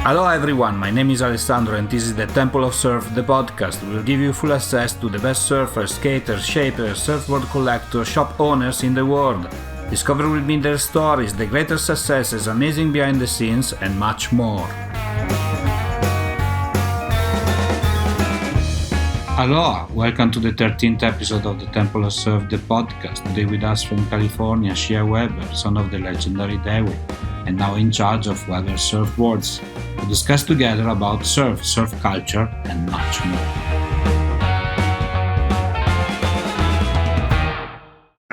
Aloha everyone, my name is Alessandro and this is the Temple of Surf, the podcast. We'll give you full access to the best surfers, skaters, shapers, surfboard collectors, shop owners in the world. Discover with me their stories, the greater successes, amazing behind the scenes, and much more. Aloha, welcome to the 13th episode of the Temple of Surf, the podcast. Today with us from California, Shea Weber, son of the legendary Dewey, and now in charge of Weber Surfboards, to discuss together about surf culture, and much more.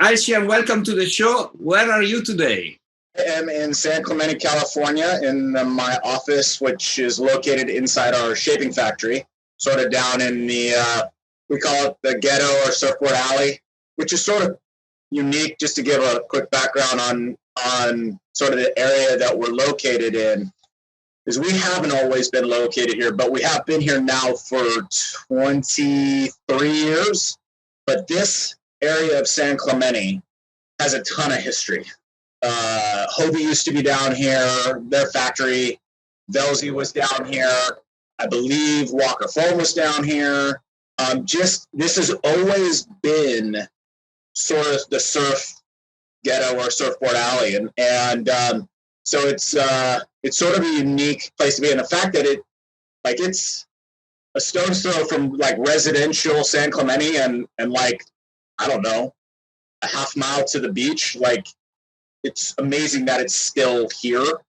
Hi, Shea, welcome to the show. Where are you today? I am in San Clemente, California, in my office, which is located inside our shaping factory, sort of down in the, we call it the ghetto or surfboard alley, which is sort of unique. Just to give a quick background on sort of the area that we're located in, is we haven't always been located here, but we have been here now for 23 years. But this area of San Clemente has a ton of history. Hobie used to be down here, their factory. Velzy was down here. I believe Walker Foam was down here. This has always been sort of the surf ghetto or surfboard alley, and so it's sort of a unique place to be. And the fact that it's a stone's throw from like residential San Clemente and like, I don't know, a half mile to the beach. Like, it's amazing that it's still here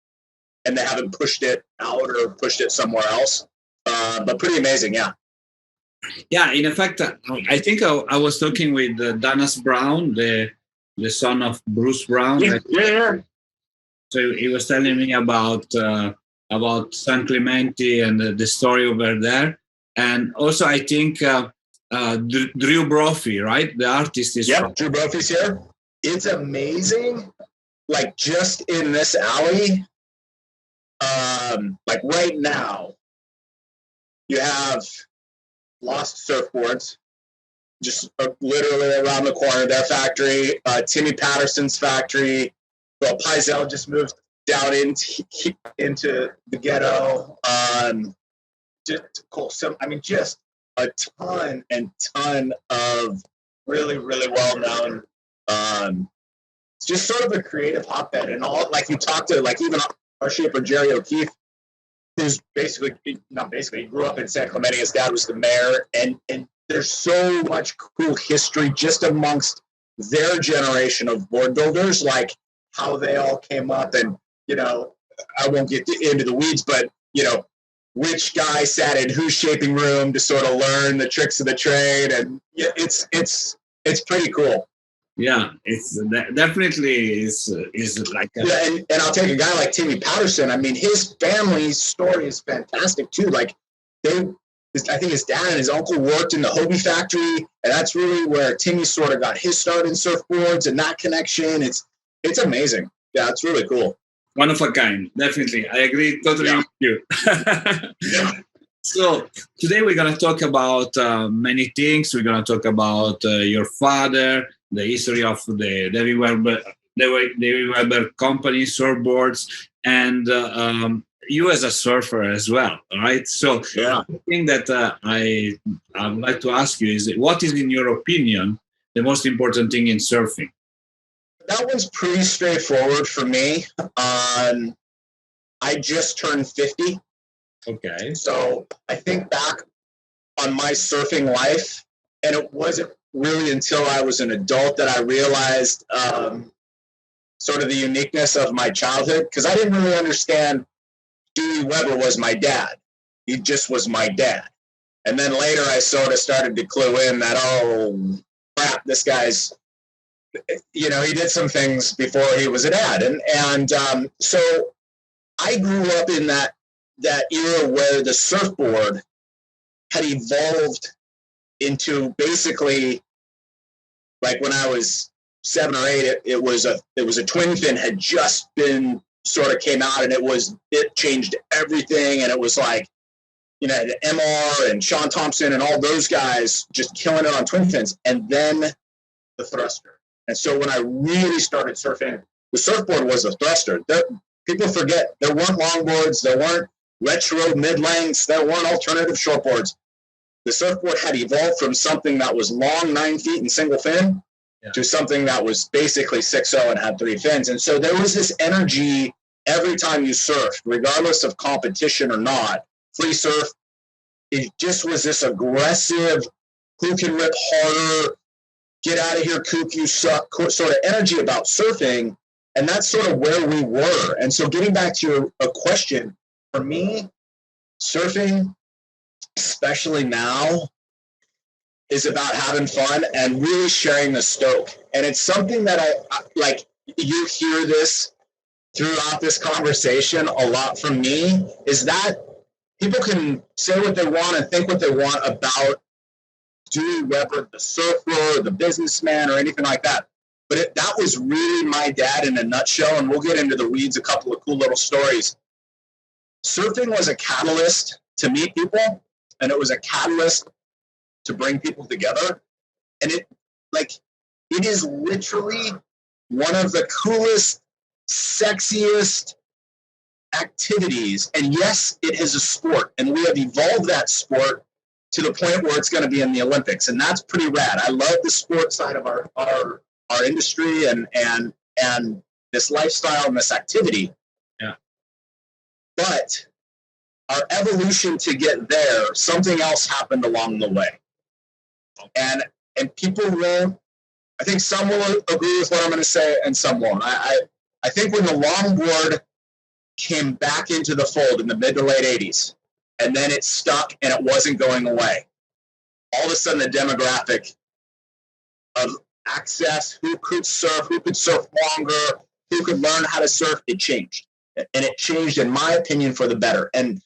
and they haven't pushed it out or pushed it somewhere else. But pretty amazing, yeah. Yeah, in fact, I think I was talking with Dennis Brown, the son of Bruce Brown. Yeah. So he was telling me about San Clemente and the story over there. And also, I think Drew Brophy, right? The artist is from... Drew Brophy's here. It's amazing. Like, just in this alley, like right now, you have Lost Surfboards, just literally around the corner, their factory. Timmy Patterson's factory. Well, Paizel just moved down into the ghetto. Just cool. So, I mean, just a ton of really, really well-known. It's just sort of a creative hotbed. And all, like, you talk to, like, even our shaper, Jerry O'Keefe, who's he grew up in San Clemente. His dad was the mayor. And there's so much cool history just amongst their generation of board builders, like how they all came up. And, you know, I won't get into the weeds, but, you know, which guy sat in whose shaping room to sort of learn the tricks of the trade. And it's pretty cool. Yeah, it's definitely is like a... Yeah, and I'll take a guy like Timmy Patterson. I mean, his family's story is fantastic too. Like, I think his dad and his uncle worked in the Hobie factory, and that's really where Timmy sort of got his start in surfboards and that connection. It's amazing. Yeah, it's really cool. One of a kind, definitely. I agree totally with you. Yeah. So today we're going to talk about many things. We're going to talk about your father, the history of the Dewey Weber company, surfboards, and you as a surfer as well, right? So yeah. The thing that I would like to ask you is, what is, in your opinion, the most important thing in surfing? That one's pretty straightforward for me. I just turned 50. Okay. So I think back on my surfing life, and it wasn't really until I was an adult that I realized sort of the uniqueness of my childhood, because I didn't really understand Dewey Weber was my dad. He just was my dad. And then later I sort of started to clue in that, oh, crap, this guy's, you know, he did some things before he was a dad. And so I grew up in that era where the surfboard had evolved into basically, like when I was 7 or 8, it was a twin fin had just been sort of came out, and it changed everything. And it was like, you know, the MR and Sean Thompson and all those guys just killing it on twin fins, and then the thruster. And so when I really started surfing, the surfboard was the thruster. People forget there weren't longboards, there weren't retro mid-lengths. There weren't alternative shortboards. The surfboard had evolved from something that was long, 9 feet and single fin to something that was basically 6'0" and had 3 fins. And so there was this energy every time you surfed, regardless of competition or not. Free surf, it just was this aggressive, who can rip harder, get out of here, kook, you suck, sort of energy about surfing. And that's sort of where we were. And so getting back to a question, for me, surfing, especially now, is about having fun and really sharing the stoke. And it's something that I like, you hear this throughout this conversation a lot from me, is that people can say what they want and think what they want about Dewey Weber, the surfer, the businessman, or anything like that. But that was really my dad in a nutshell, and we'll get into the weeds, a couple of cool little stories. Surfing was a catalyst to meet people, and it was a catalyst to bring people together. And it is literally one of the coolest, sexiest activities. And yes, it is a sport, and we have evolved that sport to the point where it's going to be in the Olympics, and that's pretty rad. I love the sport side of our industry and this lifestyle and this activity. Yeah. But our evolution to get there, something else happened along the way. And people will, I think some will agree with what I'm going to say and some won't. I think when the longboard came back into the fold in the mid to late 80s, and then it stuck and it wasn't going away, all of a sudden the demographic of access, who could surf longer, who could learn how to surf, it changed. And it changed, in my opinion, for the better. And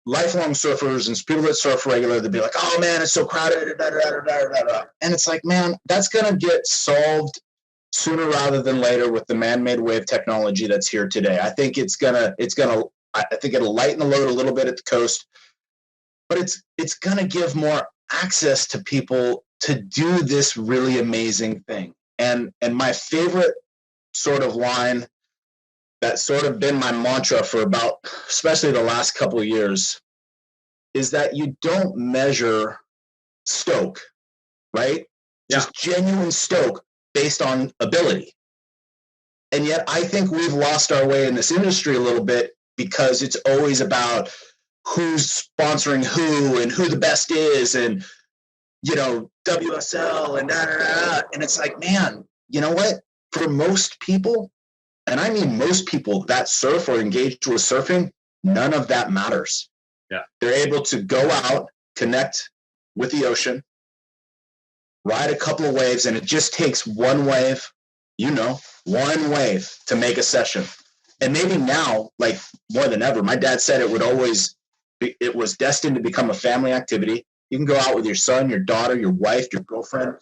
lifelong surfers and people that surf regular, they'd be like, oh man, it's so crowded. And it's like, man, that's going to get solved sooner rather than later with the man-made wave technology that's here today. I think I think it'll lighten the load a little bit at the coast, but it's going to give more access to people to do this really amazing thing. And my favorite sort of line that's sort of been my mantra for about, especially the last couple of years, is that you don't measure stoke, right? Yeah. Just genuine stoke based on ability. And yet I think we've lost our way in this industry a little bit, because it's always about who's sponsoring who and who the best is, and, you know, WSL and da-da-da. And it's like, man, you know what? For most people, and I mean most people that surf or engage with surfing, none of that matters. Yeah. They're able to go out, connect with the ocean, ride a couple of waves, and it just takes one wave, one wave to make a session. And maybe now, like more than ever, my dad said it was destined to become a family activity. You can go out with your son, your daughter, your wife, your girlfriend,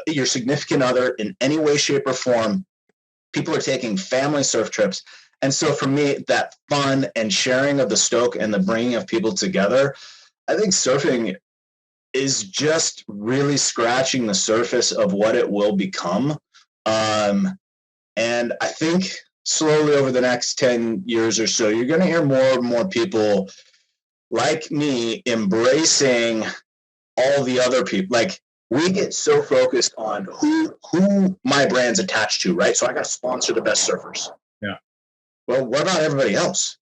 your significant other in any way, shape, or form. People are taking family surf trips. And so for me, that fun and sharing of the stoke and the bringing of people together, I think surfing is just really scratching the surface of what it will become. And I think slowly over the next 10 years or so, you're going to hear more and more people like me embracing all the other people. Like, we get so focused on who my brand's attached to, right? So I got to sponsor the best surfers. Yeah. Well, what about everybody else?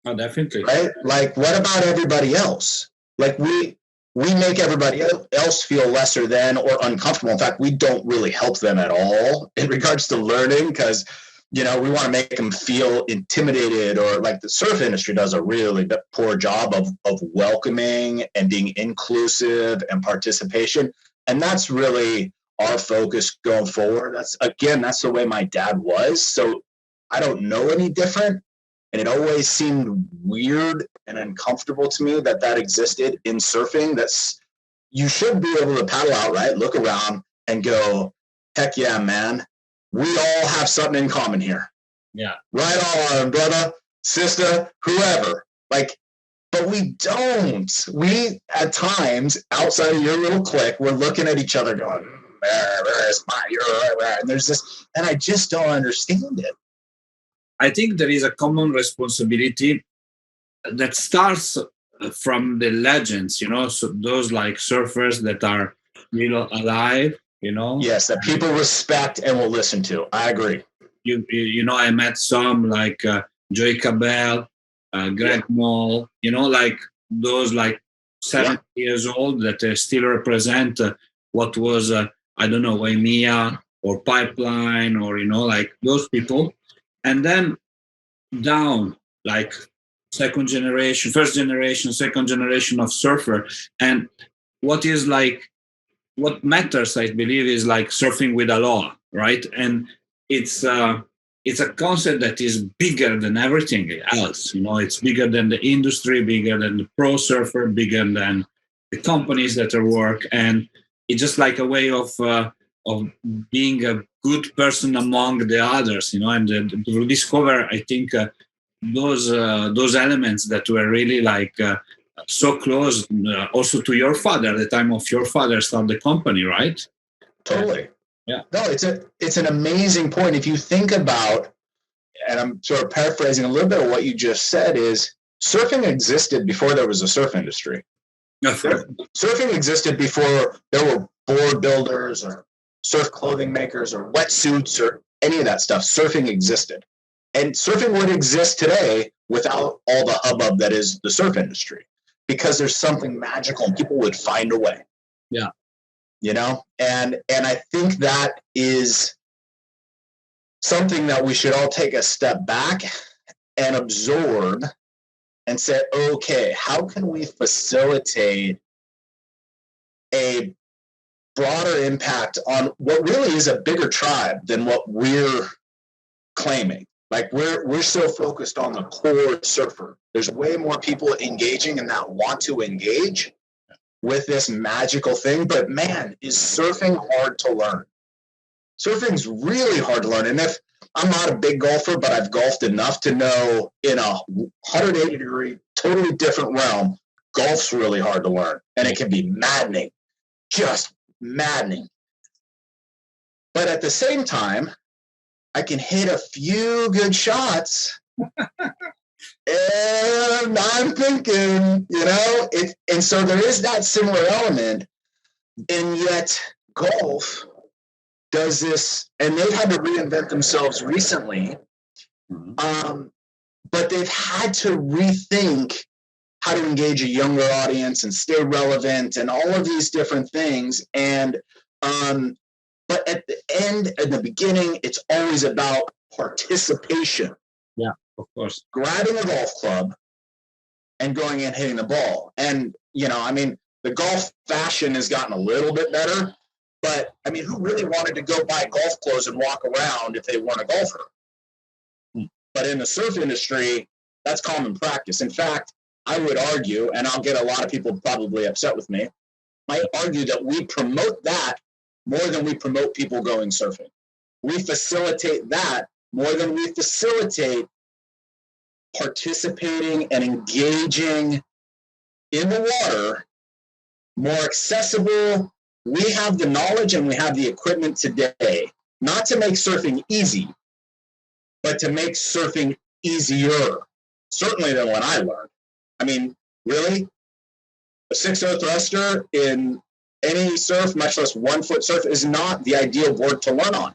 Oh, definitely. Right? Like, what about everybody else? Like, we make everybody else feel lesser than or uncomfortable. In fact, we don't really help them at all in regards to learning, because, we want to make them feel intimidated, or like the surf industry does a really poor job of welcoming and being inclusive and participation. And that's really our focus going forward. That's the way my dad was. So I don't know any different. And it always seemed weird and uncomfortable to me that existed in surfing. You should be able to paddle out, right? Look around and go, heck yeah, man. We all have something in common here. Yeah. Right on, brother, sister, whoever. But we don't. We, at times, outside of your little clique, we're looking at each other going, where's my, and there's this, and I just don't understand it. I think there is a common responsibility that starts from the legends, so those like surfers that are alive, Yes, that people respect and will listen to. I agree. I met some like Joey Cabell, Greg Moll, like those like 70 years old that still represent what was, I don't know, Waimea or Pipeline or, like those people. And then down, like second generation, first generation, second generation of surfer. And what matters, I believe, is like surfing with Aloha, right? And it's a concept that is bigger than everything else. It's bigger than the industry, bigger than the pro surfer, bigger than the companies that are work, and it's just like a way of being a good person among the others, and to discover, I think, those elements that were really like so close also to your father at the time of your father started the company, right? Totally. Yeah. No, it's an amazing point. If you think about, and I'm sort of paraphrasing a little bit of what you just said, is surfing existed before there was a surf industry. Surfing existed before there were board builders or surf clothing makers or wetsuits or any of that stuff. Surfing existed. And surfing would exist today without all the hubbub that is the surf industry, because there's something magical and people would find a way. Yeah. And I think that is something that we should all take a step back and absorb and say, okay, how can we facilitate a broader impact on what really is a bigger tribe than what we're claiming? Like we're so focused on the core surfer. There's way more people engaging and that want to engage with this magical thing. But man, is surfing hard to learn? Surfing's really hard to learn. And if I'm not a big golfer, but I've golfed enough to know in a 180-degree, totally different realm, golf's really hard to learn. And it can be maddening, just maddening. But at the same time, I can hit a few good shots. And I'm thinking, and so there is that similar element. And yet golf does this, and they've had to reinvent themselves recently. But they've had to rethink how to engage a younger audience and stay relevant and all of these different things. And but at the end, at the beginning, it's always about participation. Yeah, of course. Grabbing a golf club and going and hitting the ball. And, the golf fashion has gotten a little bit better. But, who really wanted to go buy golf clothes and walk around if they weren't a golfer? But in the surf industry, that's common practice. In fact, I would argue, and I'll get a lot of people probably upset with me, I argue that we promote that more than we promote people going surfing. We facilitate that more than we facilitate participating and engaging in the water, more accessible. We have the knowledge and we have the equipment today, not to make surfing easy, but to make surfing easier, certainly than when I learned. Really? A 6-0 thruster in any surf, much less 1-foot surf, is not the ideal board to learn on.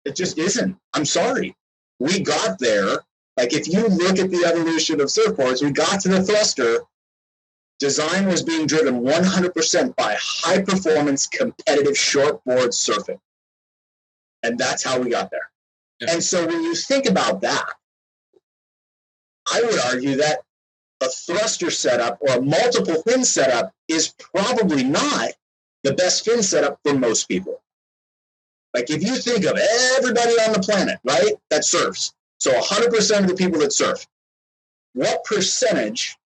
It just isn't. I'm sorry. We got there. Like, if you look at the evolution of surfboards, we got to the thruster. Design was being driven 100% by high-performance, competitive shortboard surfing. And that's how we got there. Yeah. And so when you think about that, I would argue that a thruster setup or a multiple fin setup is probably not the best fin setup for most people. Like, if you think of everybody on the planet, right, that surfs, so 100% of the people that surf, what percentage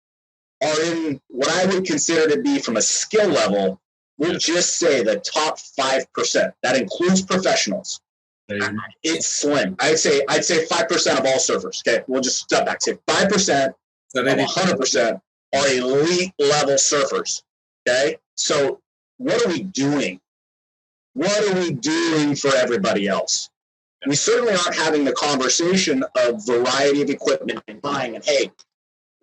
are in what I would consider to be, from a skill level, we'll just say the top 5%. That includes professionals. It's slim. I'd say 5% of all surfers. Okay, we'll just step back. Say 5% of 100% are elite level surfers. Okay, so what are we doing? What are we doing for everybody else? We certainly aren't having the conversation of variety of equipment and buying. And hey,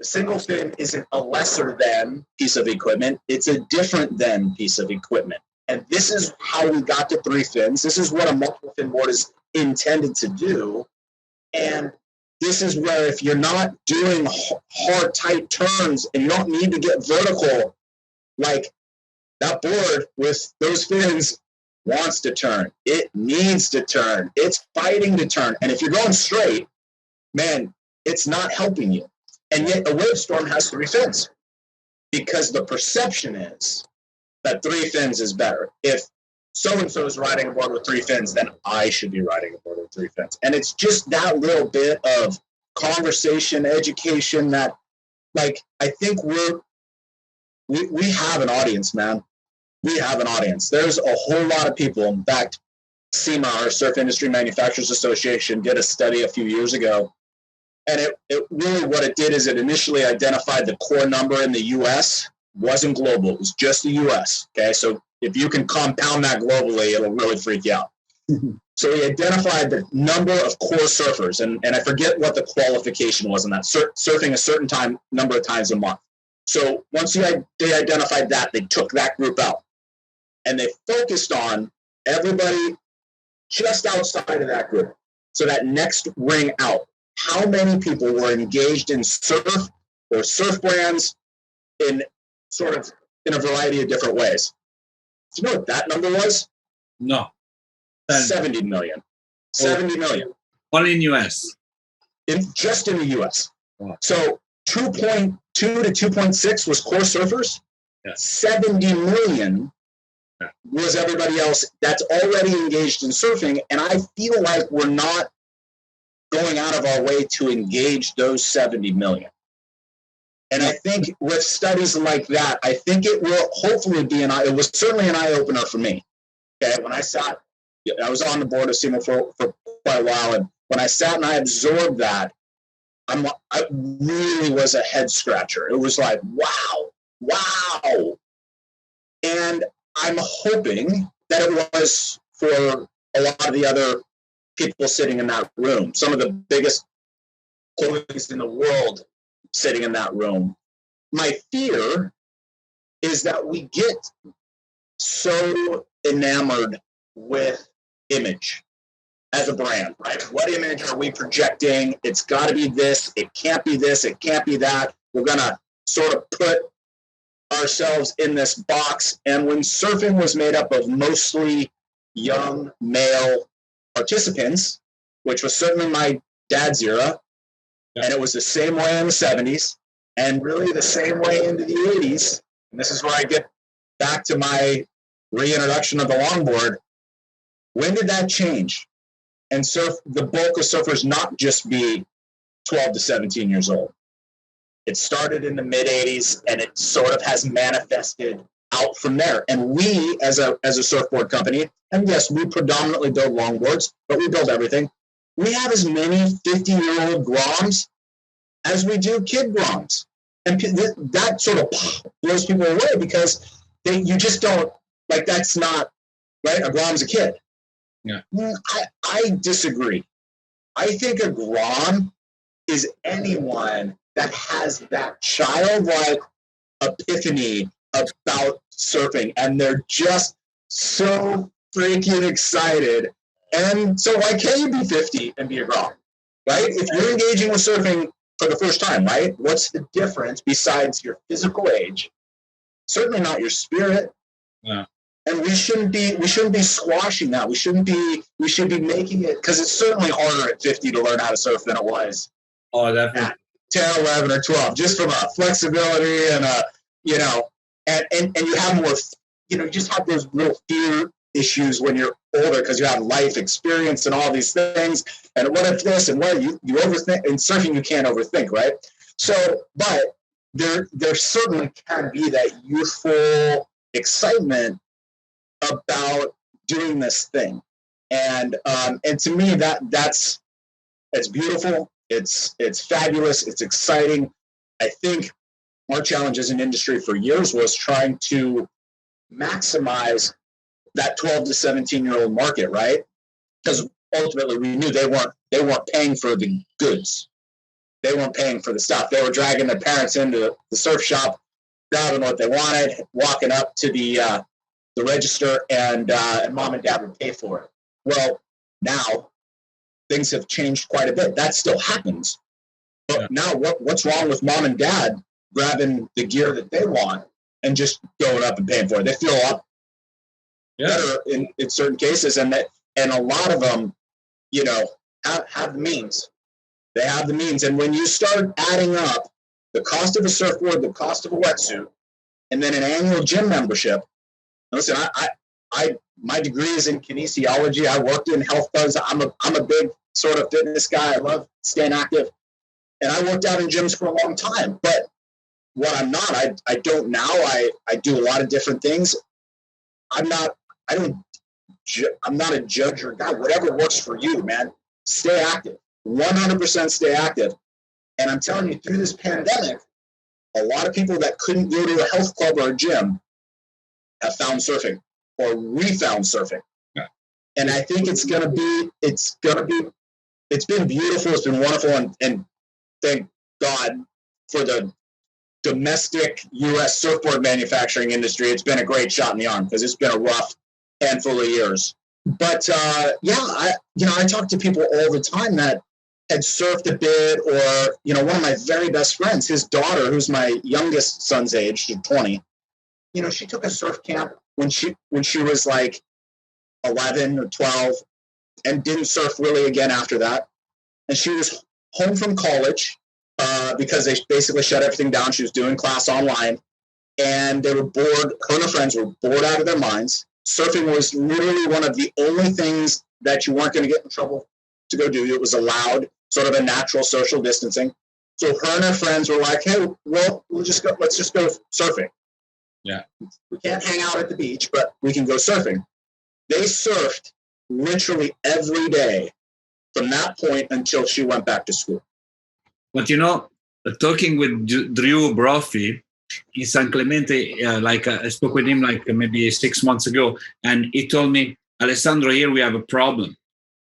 The single fin isn't a lesser than piece of equipment. It's a different than piece of equipment. And this is how we got to 3 fins. This is what a multiple fin board is intended to do. And this is where if you're not doing hard, tight turns and you don't need to get vertical, like that board with those fins wants to turn. It needs to turn. It's fighting to turn. And if you're going straight, man, it's not helping you. And yet a wave storm has 3 fins because the perception is that 3 fins is better. If so-and-so is riding a board with 3 fins, then I should be riding a board with 3 fins. And it's just that little bit of conversation, education that, like, I think we have an audience, man. We have an audience. There's a whole lot of people. In fact, SEMA, our Surf Industry Manufacturers Association, did a study a few years ago. And it really, what it did is it initially identified the core number in the U.S. wasn't global. It was just the U.S. Okay, so if you can compound that globally, it'll really freak you out. So we identified the number of core surfers, and I forget what the qualification was in that, surfing a certain number of times a month. So once they identified that, they took that group out. And they focused on everybody just outside of that group. So that next ring out, how many people were engaged in surf or surf brands in a variety of different ways. Do you know what that number was? No. 70 million. 70 million. Only in US. Just in the US. Wow. So 2.2 to 2.6 was core surfers. Yeah. 70 million was everybody else that's already engaged in surfing. And I feel like we're not going out of our way to engage those 70 million. And I think with studies like that, I think it will hopefully be it was certainly an eye-opener for me. Okay, when I was on the board of SEMA for quite a while, and when I sat and I absorbed that, I really was a head scratcher. It was like, wow. And I'm hoping that it was for a lot of the other people sitting in that room, some of the biggest employees in the world sitting in that room. My fear is that we get so enamored with image as a brand, right? What image are we projecting? It's got to be this. It can't be this. It can't be that. We're going to sort of put ourselves in this box. And when surfing was made up of mostly young male participants, which was certainly my dad's era, and it was the same way in the 70s, and really the same way into the 80s. And this is where I get back to my reintroduction of the longboard. When did that change? And the bulk of surfers not just be 12 to 17 years old. It started in the mid-'80s, and it sort of has manifested out from there. And we, as a surfboard company, and yes, we predominantly build longboards, but we build everything. We have as many 50-year-old Groms as we do kid Groms. And that sort of blows people away because you just don't, like, that's not, right? A Grom's a kid. Yeah. I disagree. I think a Grom is anyone that has that childlike epiphany about surfing, and they're just so freaking excited. And so why can't you be 50 and be a Grom, right? If you're engaging with surfing for the first time, right? What's the difference besides your physical age? Certainly not your spirit. Yeah. And we shouldn't be squashing that. We should be making it, because it's certainly harder at 50 to learn how to surf than it was. Oh, definitely. At 10, 11, or 12, just from a flexibility and and you have more, you just have those little fear issues when you're older because you have life experience and all these things. And what if this and what you overthink? In surfing, you can't overthink, right? So, but there certainly can be that youthful excitement about doing this thing, and to me it's beautiful. It's fabulous. It's exciting. I think our challenge as an industry for years was trying to maximize that 12 to 17-year-old market, right? Because ultimately we knew they weren't paying for the goods. they weren't paying for the stuff. They were dragging their parents into the surf shop, grabbing what they wanted, walking up to the register, and mom and dad would pay for it. Well, now things have changed quite a bit. That still happens. But now what's wrong with mom and dad grabbing the gear that they want and just going up and paying for it? They feel up better in certain cases, and a lot of them, you know, have the means. They have the means. And when you start adding up the cost of a surfboard, the cost of a wetsuit, and then an annual gym membership, listen, my degree is in kinesiology. I worked in health clubs. I'm a big sort of fitness guy. I love staying active. And I worked out in gyms for a long time. But what I'm not, I don't now. I do a lot of different things. I'm not a judge or guy. Whatever works for you, man. Stay active. 100% stay active. And I'm telling you, through this pandemic, a lot of people that couldn't go to a health club or a gym have found surfing or refound surfing. Yeah. And I think it's been beautiful. It's been wonderful. And thank God for the domestic U.S. surfboard manufacturing industry. It's been a great shot in the arm because it's been a rough handful of years. But I talk to people all the time that had surfed a bit, or, you know, one of my very best friends, his daughter, who's my youngest son's age, she's 20, you know, she took a surf camp when she was like 11 or 12 and didn't surf really again after that. And she was home from college because they basically shut everything down. She was doing class online, and they were bored. Her and her friends were bored out of their minds. Surfing was literally one of the only things that you weren't going to get in trouble to go do. It was allowed, sort of a natural social distancing. So her and her friends were like, hey, well, let's just go surfing. Yeah. We can't hang out at the beach, but we can go surfing. They surfed literally every day from that point until she went back to school. But, you know, talking with Drew Brophy in San Clemente, I spoke with him maybe 6 months ago, and he told me, Alessandro, here we have a problem.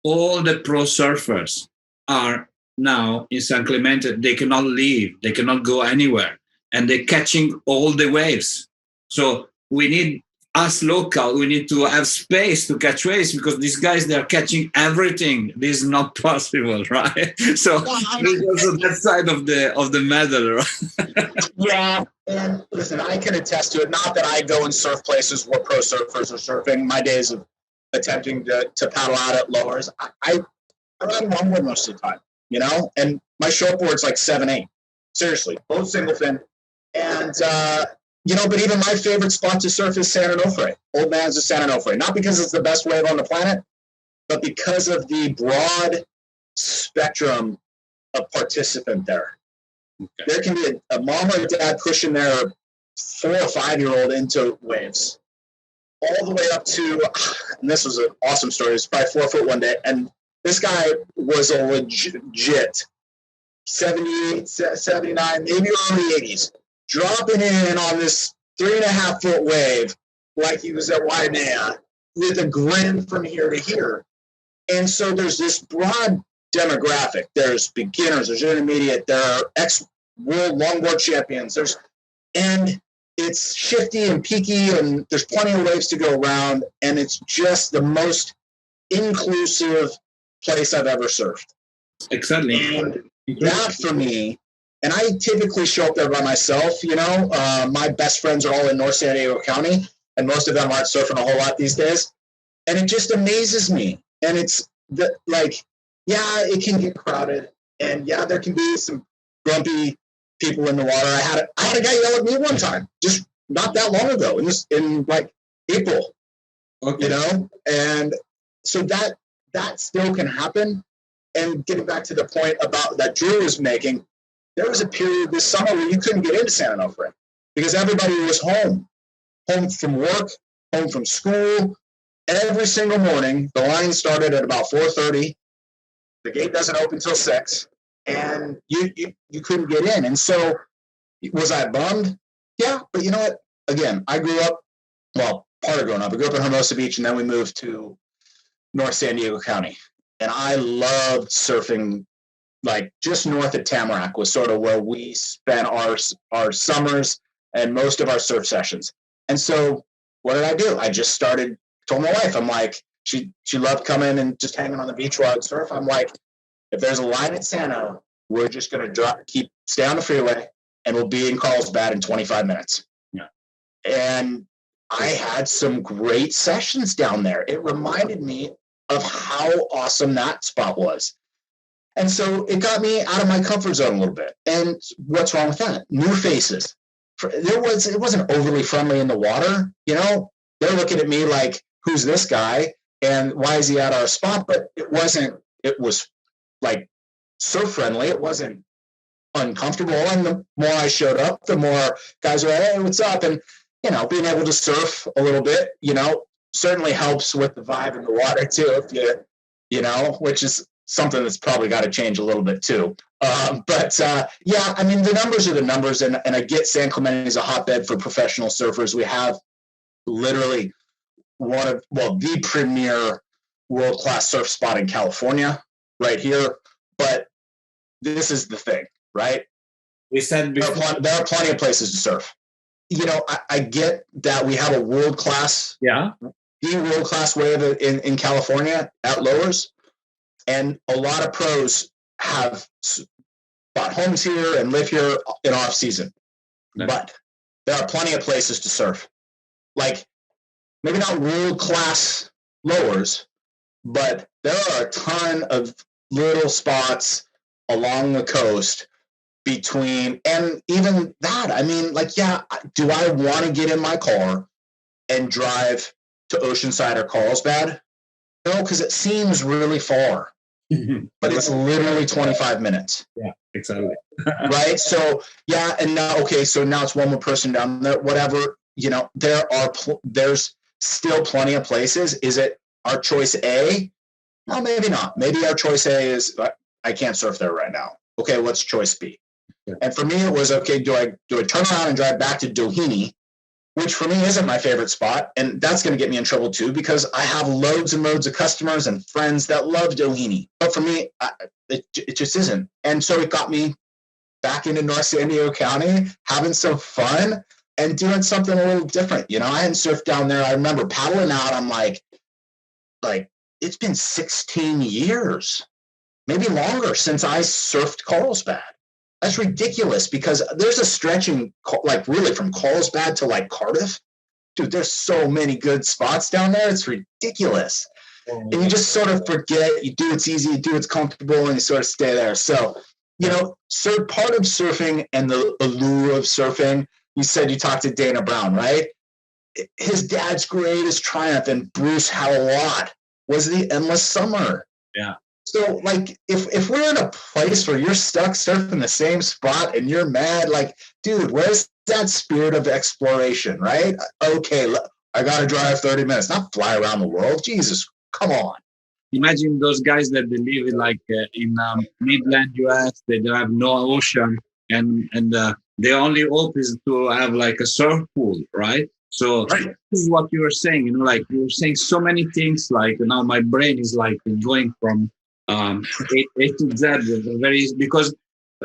All the pro surfers are now in San Clemente. They cannot leave. They cannot go anywhere. And they're catching all the waves. So we need us local. We need to have space to catch waves because these guys, they're catching everything. This is not possible, right? So there's also that side of the medal, right? Yeah. And listen, I can attest to it. Not that I go and surf places where pro surfers are surfing. My days of attempting to paddle out at lowers, I run longboard most of the time, you know, and my shortboard's like 7/8. Seriously, both single fin. And, you know, but even my favorite spot to surf is San Onofre. Old Man's of San Onofre. Not because it's the best wave on the planet, but because of the broad spectrum of participant there. Okay. There can be a mom or a dad pushing their 4 or 5-year-old into waves, all the way up to, and this was an awesome story, it's probably 4 foot one day, and this guy was a legit 78, 79, maybe early 80s, dropping in on this 3.5 foot wave like he was at Waimea with a grin from here to here. And so there's this broad demographic. There's beginners, there's intermediate, there are ex-world longboard champions, and it's shifty and peaky, and there's plenty of waves to go around, and it's just the most inclusive place I've ever surfed. Exactly. And that for me, and I typically show up there by myself, you know, my best friends are all in North San Diego County, and most of them aren't surfing a whole lot these days. And it just amazes me. And it's yeah, it can get crowded, and yeah, there can be some grumpy people in the water. I had a guy yell at me one time, just not that long ago, in like April, okay. You know, and so that still can happen. And getting back to the point about that Drew was making, there was a period this summer where you couldn't get into San Onofre because everybody was home from work, home from school. Every single morning, the line started at about 4:30. The gate doesn't open till 6, and you couldn't get in. And so, was I bummed? Yeah, but you know what? Again, I grew up, well, part of growing up. I grew up in Hermosa Beach, and then we moved to North San Diego County. And I loved surfing like just north of Tamarack was sort of where we spent our summers and most of our surf sessions. And so what did I do? I just told my wife, I'm like, she loved coming and just hanging on the beach while I'd surf. I'm like, if there's a line at Santa, we're just going to stay on the freeway, and we'll be in Carlsbad in 25 minutes. Yeah. And I had some great sessions down there. It reminded me of how awesome that spot was. And so it got me out of my comfort zone a little bit. And what's wrong with that? New faces. It wasn't overly friendly in the water. You know, they're looking at me like, who's this guy? And why is he at our spot? But it was like surf friendly. It wasn't uncomfortable. And the more I showed up, the more guys were like, hey, what's up? And, you know, being able to surf a little bit, you know, certainly helps with the vibe in the water too, if you know, which is something that's probably got to change a little bit too. Yeah, I mean, the numbers are the numbers, and I get San Clemente is a hotbed for professional surfers. We have literally the premier world-class surf spot in California right here. But this is the thing, right? We said before, there are plenty of places to surf. You know, I get that we have a world-class, the world-class wave in California at Lowers, and a lot of pros have bought homes here and live here in off season. Yeah. But there are plenty of places to surf. Like, maybe not world-class Lowers, but there are a ton of little spots along the coast between, and even that, I mean, like, yeah, do I want to get in my car and drive to Oceanside or Carlsbad? No, because it seems really far, but it's literally 25 minutes. Yeah, exactly. Right? So, yeah, and now, okay, so now it's one more person down there, whatever, you know, there's still plenty of places. Is it our choice A? No, maybe not. Maybe our choice A is, I can't surf there right now. Okay, what's choice B? Yeah. And for me, it was, okay, do I turn around and drive back to Doheny, which for me isn't my favorite spot, and that's going to get me in trouble too, because I have loads and loads of customers and friends that love Doheny. But for me, it just isn't. And so it got me back into North San Diego County, having some fun and doing something a little different. You know, I hadn't surfed down there. I remember paddling out. I'm like it's been 16 years, maybe longer, since I surfed Carlsbad. That's ridiculous, because there's a stretching, like, really from Carlsbad to like Cardiff. Dude, there's so many good spots down there. It's ridiculous. And you just sort of forget, you do what's easy, you do what's comfortable, and you sort of stay there. So, you know, part of surfing and the allure of surfing, you said you talked to Dana Brown, right? His dad's greatest triumph, and Bruce had a lot, was the endless summer. Yeah. So, like, if we're in a place where you're stuck surfing the same spot and you're mad, like, dude, where's that spirit of exploration, right? Okay, I got to drive 30 minutes, not fly around the world. Jesus, come on. Imagine those guys that they live in, like, in Midland, US, they don't have no ocean, and the only hope is to have like a surf pool, right? So this is what you were saying, you know, like you were saying so many things, like now my brain is like going from A to Z, because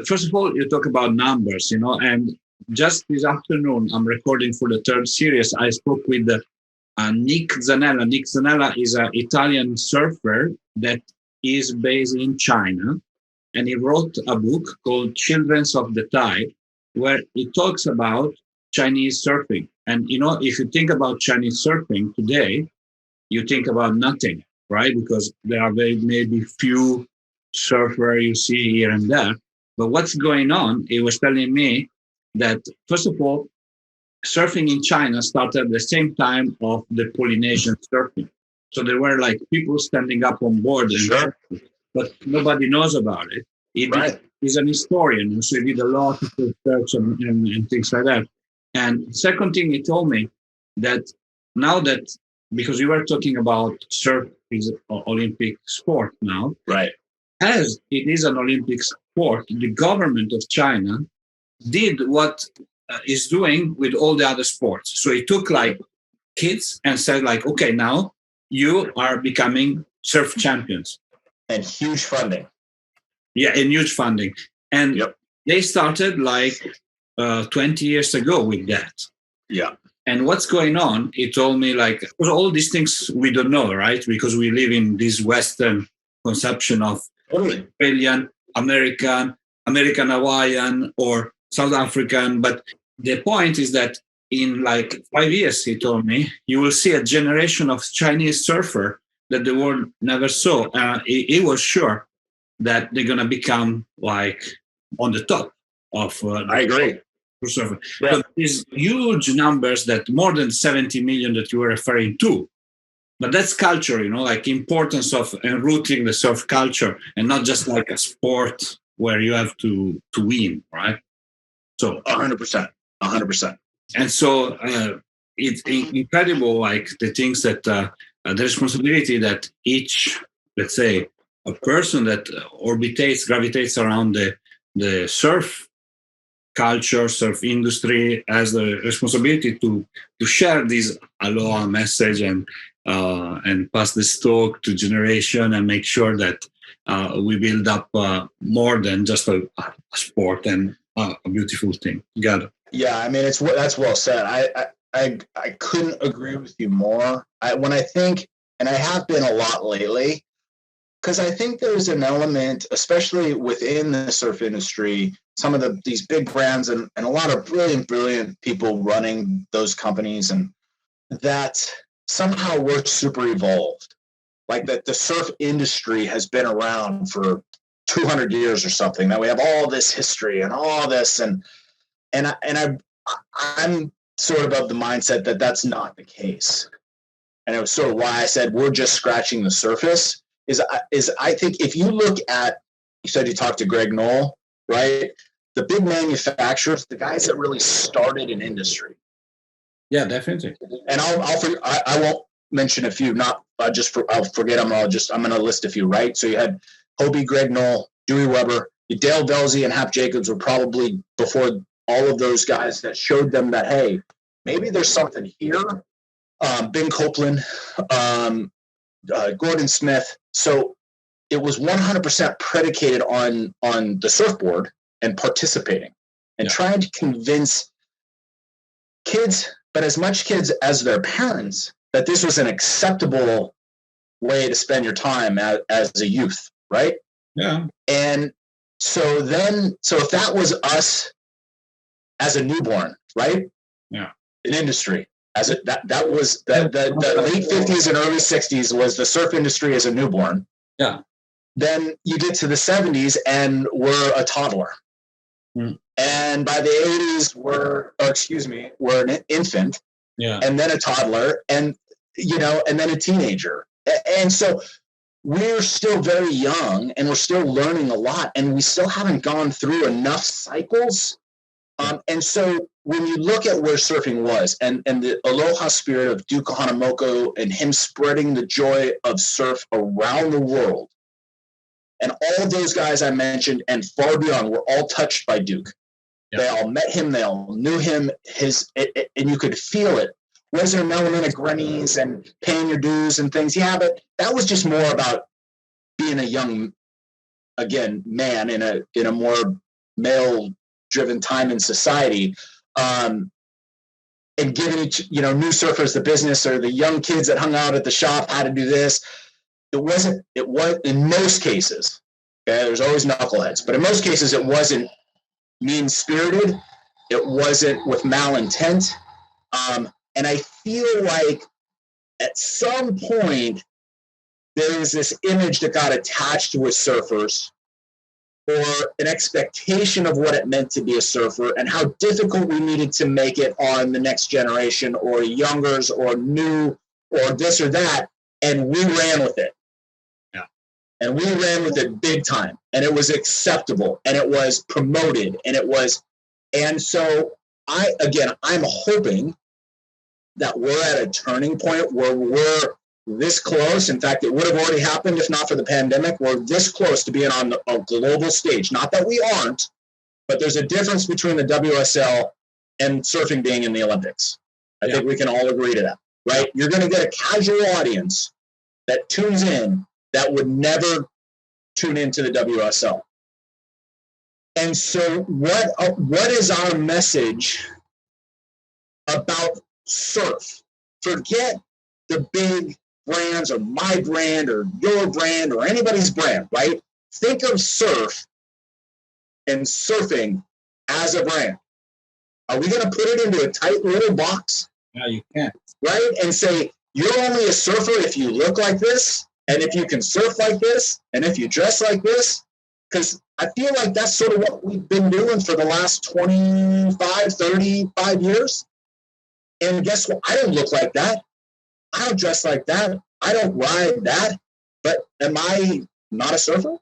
first of all, you talk about numbers, you know, and just this afternoon, I'm recording for the third series. I spoke with Nick Zanella. Nick Zanella is an Italian surfer that is based in China, and he wrote a book called Children of the Tide, where he talks about Chinese surfing. And, you know, if you think about Chinese surfing today, you think about nothing, right? Because there are maybe few surfers you see here and there. But what's going on, he was telling me that, first of all, surfing in China started at the same time of the Polynesian surfing. So there were like people standing up on board, but nobody knows about it. He's an historian, so he did a lot of research and things like that. And second thing, he told me that now that, because we were talking about surf is an Olympic sport now, right? As it is an Olympic sport, the government of China did what is doing with all the other sports. So he took like kids and said like, okay, now you are becoming surf champions. And huge funding. Yeah, and huge funding. And they started like 20 years ago with that. Yeah. And what's going on? He told me like all these things we don't know, right? Because we live in this Western conception of Australian, American Hawaiian, or South African. But the point is that in like 5 years, he told me, you will see a generation of Chinese surfer that the world never saw. He was sure that they're gonna become like on the top of. I agree. Surfer. Yeah. So these huge numbers, that more than 70 million that you were referring to, but that's culture, like importance of enrooting the surf culture, and not just like a sport where you have to win, right? So 100%. And so it's incredible, like the things that the responsibility that each, let's say, a person that gravitates around the surf culture, surf industry, has the responsibility to share this aloha message and pass this talk to generation, and make sure that we build up more than just a sport and a beautiful thing. Got it. Yeah, I mean, that's well said. I couldn't agree with you more. When I think, and I have been a lot lately, because I think there's an element, especially within the surf industry, some of these big brands and a lot of brilliant people running those companies, and that somehow we're super evolved. Like that the surf industry has been around for 200 years or something, that we have all this history and all this, and I'm sort of the mindset that that's not the case. And it was sort of why I said we're just scratching the surface. Is I think if you look at, you said you talked to Greg Knoll, right? The big manufacturers, the guys that really started an industry. Yeah, definitely. And I won't mention a few. I'll forget them. I'm going to list a few, right? So you had Hobie, Greg Knoll, Dewey Weber, Dale Velzy, and Hap Jacobs were probably before all of those guys that showed them that, hey, maybe there's something here. Ben Copeland, Gordon Smith. So it was 100% predicated on the surfboard and participating and trying to convince kids, but as much kids as their parents, that this was an acceptable way to spend your time as a youth, right? Yeah. And so if that was us as a newborn, right? Yeah. An industry. That was the late 50s and early 60s was the surf industry as a newborn. Yeah. Then you get to the 70s and we're a toddler. Mm. And by the 80s we're an infant. Yeah. And then a toddler, and and then a teenager. And so we're still very young and we're still learning a lot, and we still haven't gone through enough cycles. And so when you look at where surfing was and the aloha spirit of Duke Hanamoko and him spreading the joy of surf around the world, and all of those guys I mentioned and far beyond were all touched by Duke. Yep. They all met him. They all knew him. And you could feel it. Was there an element of grannies and paying your dues and things? Yeah, but that was just more about being a young, again, man in a more male-driven time in society, and giving new surfers the business, or the young kids that hung out at the shop how to do this. It was in most cases. Okay, there's always knuckleheads, but in most cases it wasn't mean-spirited. It wasn't with malintent. And I feel like at some point there was this image that got attached with surfers, or an expectation of what it meant to be a surfer and how difficult we needed to make it on the next generation or youngers or new or this or that. And we ran with it. Yeah. And we ran with it big time. And it was acceptable and it was promoted and so I'm hoping that we're at a turning point where we're this close. In fact, it would have already happened if not for the pandemic. We're this close to being on a global stage. Not that we aren't, but there's a difference between the WSL and surfing being in the Olympics. I think we can all agree to that, right? You're going to get a casual audience that tunes in that would never tune into the WSL. And so what is our message about surf? Forget the big brands or my brand or your brand or anybody's brand, right? Think of surf and surfing as a brand. Are we going to put it into a tight little box? No, you can't. Right? And say, you're only a surfer if you look like this, and if you can surf like this, and if you dress like this. Because I feel like that's sort of what we've been doing for the last 25, 35 years. And guess what? I don't look like that. I don't dress like that. I don't ride that. But am I not a surfer?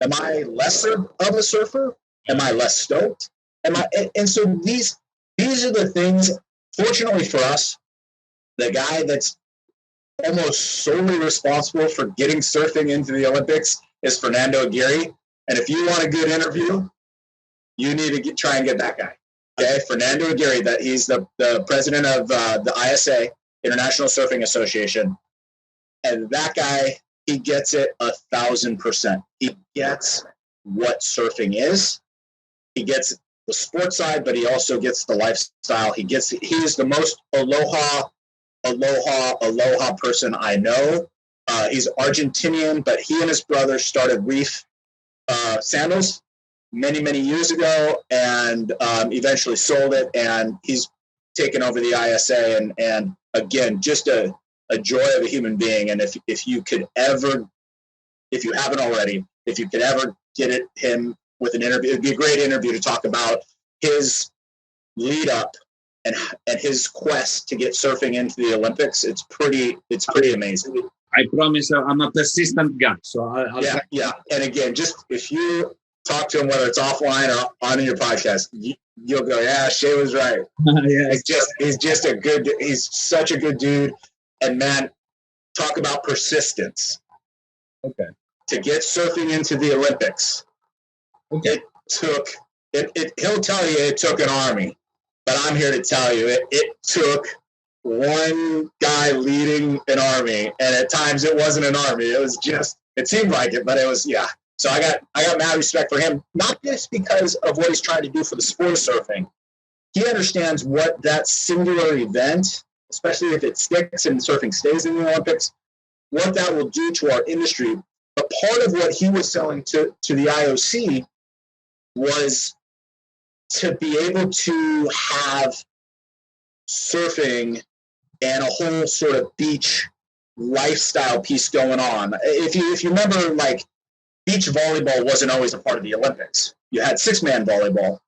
Am I lesser of a surfer? Am I less stoked? And so these are the things, fortunately for us, the guy that's almost solely responsible for getting surfing into the Olympics is Fernando Garcia. And if you want a good interview, you need to try and get that guy. Okay, Fernando Garcia, that he's the president of the ISA, International Surfing Association. And that guy, he gets it 1,000%. He gets what surfing is. He gets the sports side, but he also gets the lifestyle. He is the most aloha person I know. He's Argentinian, but he and his brother started Reef Sandals many years ago, and eventually sold it. And he's taken over the ISA. And again, just a joy of a human being. And if you could ever, if you haven't already, if you could ever get him with an interview, it'd be a great interview to talk about his lead up and his quest to get surfing into the Olympics. It's pretty amazing. I promise I'm a persistent guy. So I'll yeah. And again, just if you talk to him, whether it's offline or on your podcast, you'll go, yeah, Shea was right. Yeah. He's such a good dude. And man, talk about persistence. Okay. To get surfing into the Olympics. Okay. He'll tell you it took an army, but I'm here to tell you it took one guy leading an army, and at times it wasn't an army. It was just, it seemed like it, but it was, yeah. So I got mad respect for him, not just because of what he's trying to do for the sport of surfing. He understands what that singular event, especially if it sticks and surfing stays in the Olympics, what that will do to our industry. But part of what he was selling to the IOC was to be able to have surfing and a whole sort of beach lifestyle piece going on. If you remember, like, beach volleyball wasn't always a part of the Olympics. You had six-man volleyball.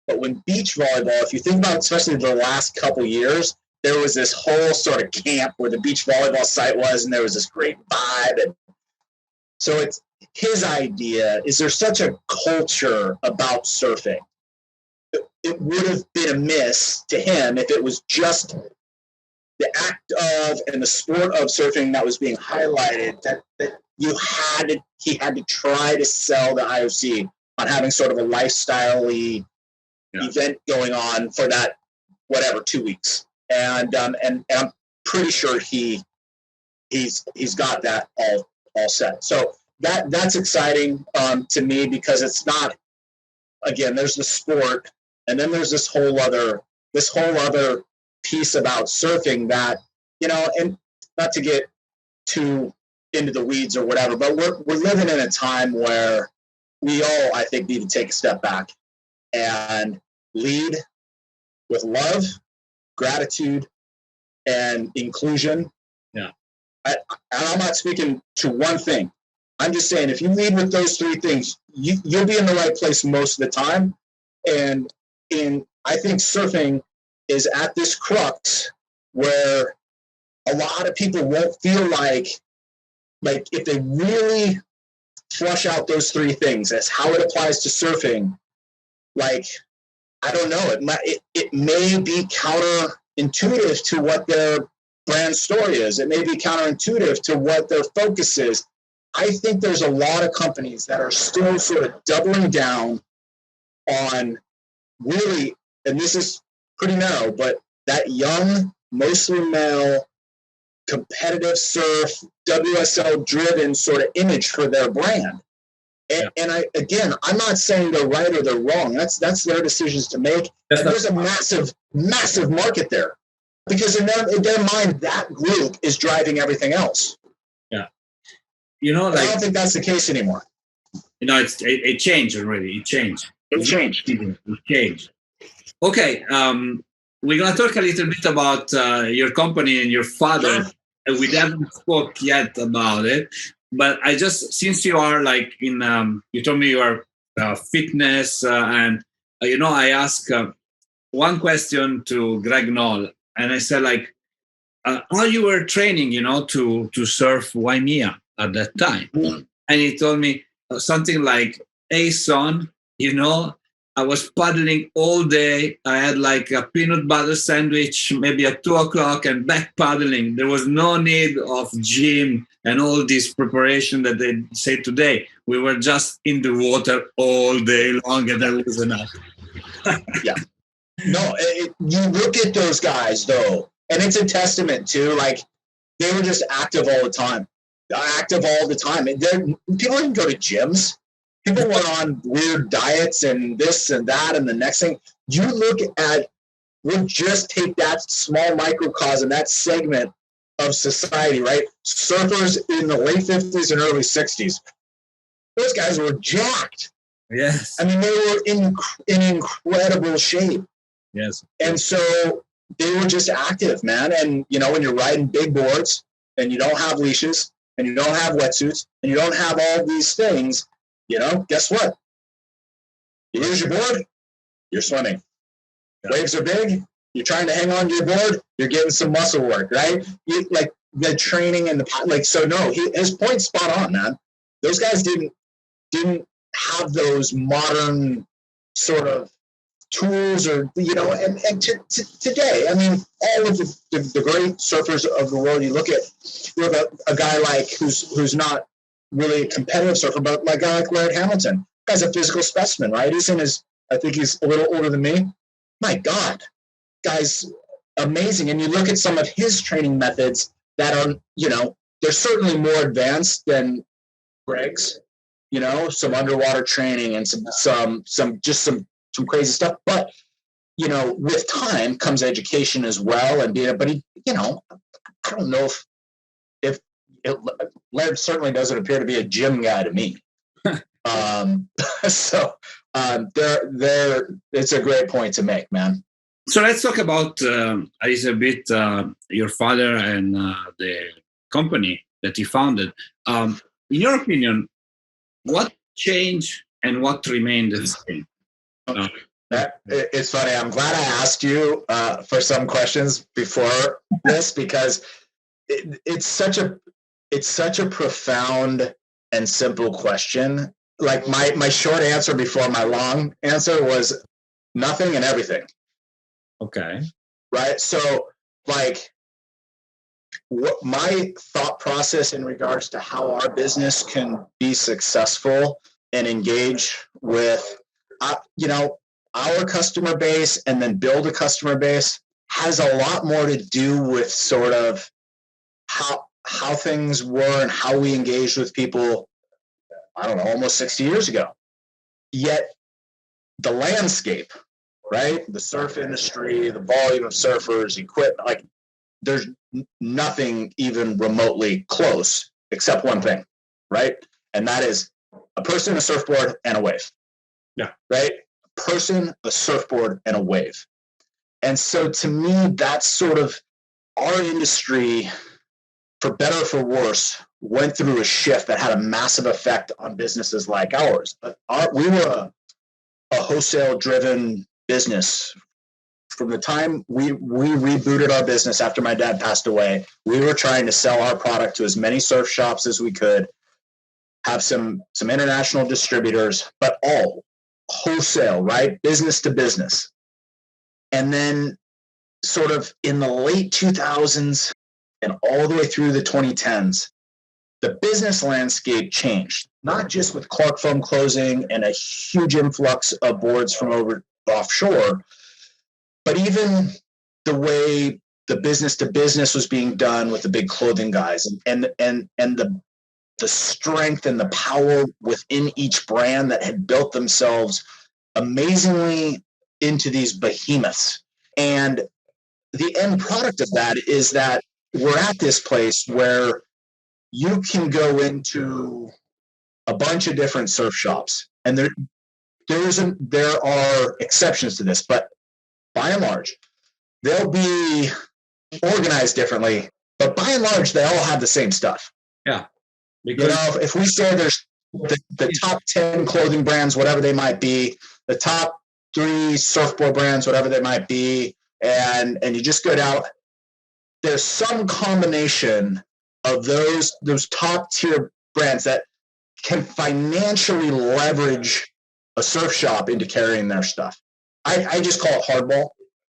But when beach volleyball, if you think about it, especially the last couple years, there was this whole sort of camp where the beach volleyball site was, and there was this great vibe. And so it's his idea is there's such a culture about surfing. It would have been amiss to him if it was just the act of and the sport of surfing that was being highlighted, that he had to try to sell the IOC on having sort of a lifestyle-y event going on for that, 2 weeks. And I'm pretty sure he's got that all set. So that's exciting to me, because it's not, again, there's the sport, and then there's this whole other piece about surfing that, and not to get too into the weeds or whatever, but we're living in a time where we all, I think, need to take a step back and lead with love, gratitude, and inclusion. Yeah. I'm not speaking to one thing. I'm just saying, if you lead with those three things, you'll be in the right place most of the time. And I think surfing is at this crux where a lot of people won't feel like if they really flush out those three things as how it applies to surfing, I don't know, it may be counterintuitive to what their brand story is. It may be counterintuitive to what their focus is. I think there's a lot of companies that are still sort of doubling down on really, and this is pretty narrow, but that young, mostly male, competitive surf, WSL driven sort of image for their brand. And I'm not saying they're right or they're wrong. That's their decisions to make. And there's a massive market there, because in their mind, that group is driving everything else. Yeah. I don't think that's the case anymore. It changed already. It changed. Okay. We're going to talk a little bit about your company and your father. Sure. We haven't spoke yet about it, but since you are like you told me you are fitness and I asked one question to Greg Knoll, and I said like, how you were training, to surf Waimea at that time. Mm-hmm. And he told me something like, hey, son, I was paddling all day. I had like a peanut butter sandwich, maybe at 2:00 and back paddling. There was no need of gym and all this preparation that they say today. We were just in the water all day long, and that was enough. Yeah. No, you look at those guys, though, and it's a testament to, like, they were just active all the time. People didn't go to gyms. People went on weird diets and this and that and the next thing. We'll just take that small microcosm, that segment of society, right? Surfers in the late 50s and early 60s. Those guys were jacked. Yes. I mean, they were in incredible shape. Yes. And so they were just active, man. And, when you're riding big boards and you don't have leashes and you don't have wetsuits and you don't have all these things, guess what? You lose your board, you're swimming. Yeah. Waves are big, you're trying to hang on to your board, you're getting some muscle work, right? Like the training and his point's spot on, man. Those guys didn't have those modern sort of tools or, and today, I mean, all of the great surfers of the world, you look at a guy like who's not really a competitive surfer, but like a guy like Laird Hamilton. Guy's a physical specimen, right? I think he's a little older than me. My God, guy's amazing. And you look at some of his training methods that are, they're certainly more advanced than Greg's, some underwater training and some crazy stuff. But, with time comes education as well. And I don't know if Laird certainly doesn't appear to be a gym guy to me. It's a great point to make, man. So let's talk about a little bit your father and the company that he founded. In your opinion, what changed and what remained the same? It's funny. I'm glad I asked you for some questions before this, because it's such a profound and simple question. Like my short answer before my long answer was nothing and everything. Okay. Right. So, like, what my thought process in regards to how our business can be successful and engage with, our customer base and then build a customer base has a lot more to do with sort of how things were and how we engaged with people, I don't know, almost 60 years ago. Yet the landscape, right? The surf industry, the volume of surfers, equipment, like there's nothing even remotely close except one thing, right? And that is a person, a surfboard, and a wave. Yeah. Right? A person, a surfboard, and a wave. And so to me, that's sort of our industry, for better or for worse, went through a shift that had a massive effect on businesses like ours. We were a wholesale-driven business. From the time we rebooted our business after my dad passed away, we were trying to sell our product to as many surf shops as we could, have some international distributors, but all wholesale, right? Business to business. And then sort of in the late 2000s and all the way through the 2010s, the business landscape changed, not just with Clark Foam closing and a huge influx of boards from offshore, but even the way the business to business was being done with the big clothing guys and the the strength and the power within each brand that had built themselves amazingly into these behemoths. And the end product of that is that we're at this place where you can go into a bunch of different surf shops, and there are exceptions to this, but by and large, they'll be organized differently, but by and large, they all have the same stuff. Yeah. Because if we say there's the top 10 clothing brands, whatever they might be, the top 3 surfboard brands, whatever they might be, and you just go down, there's some combination of those top tier brands that can financially leverage a surf shop into carrying their stuff. I just call it hardball,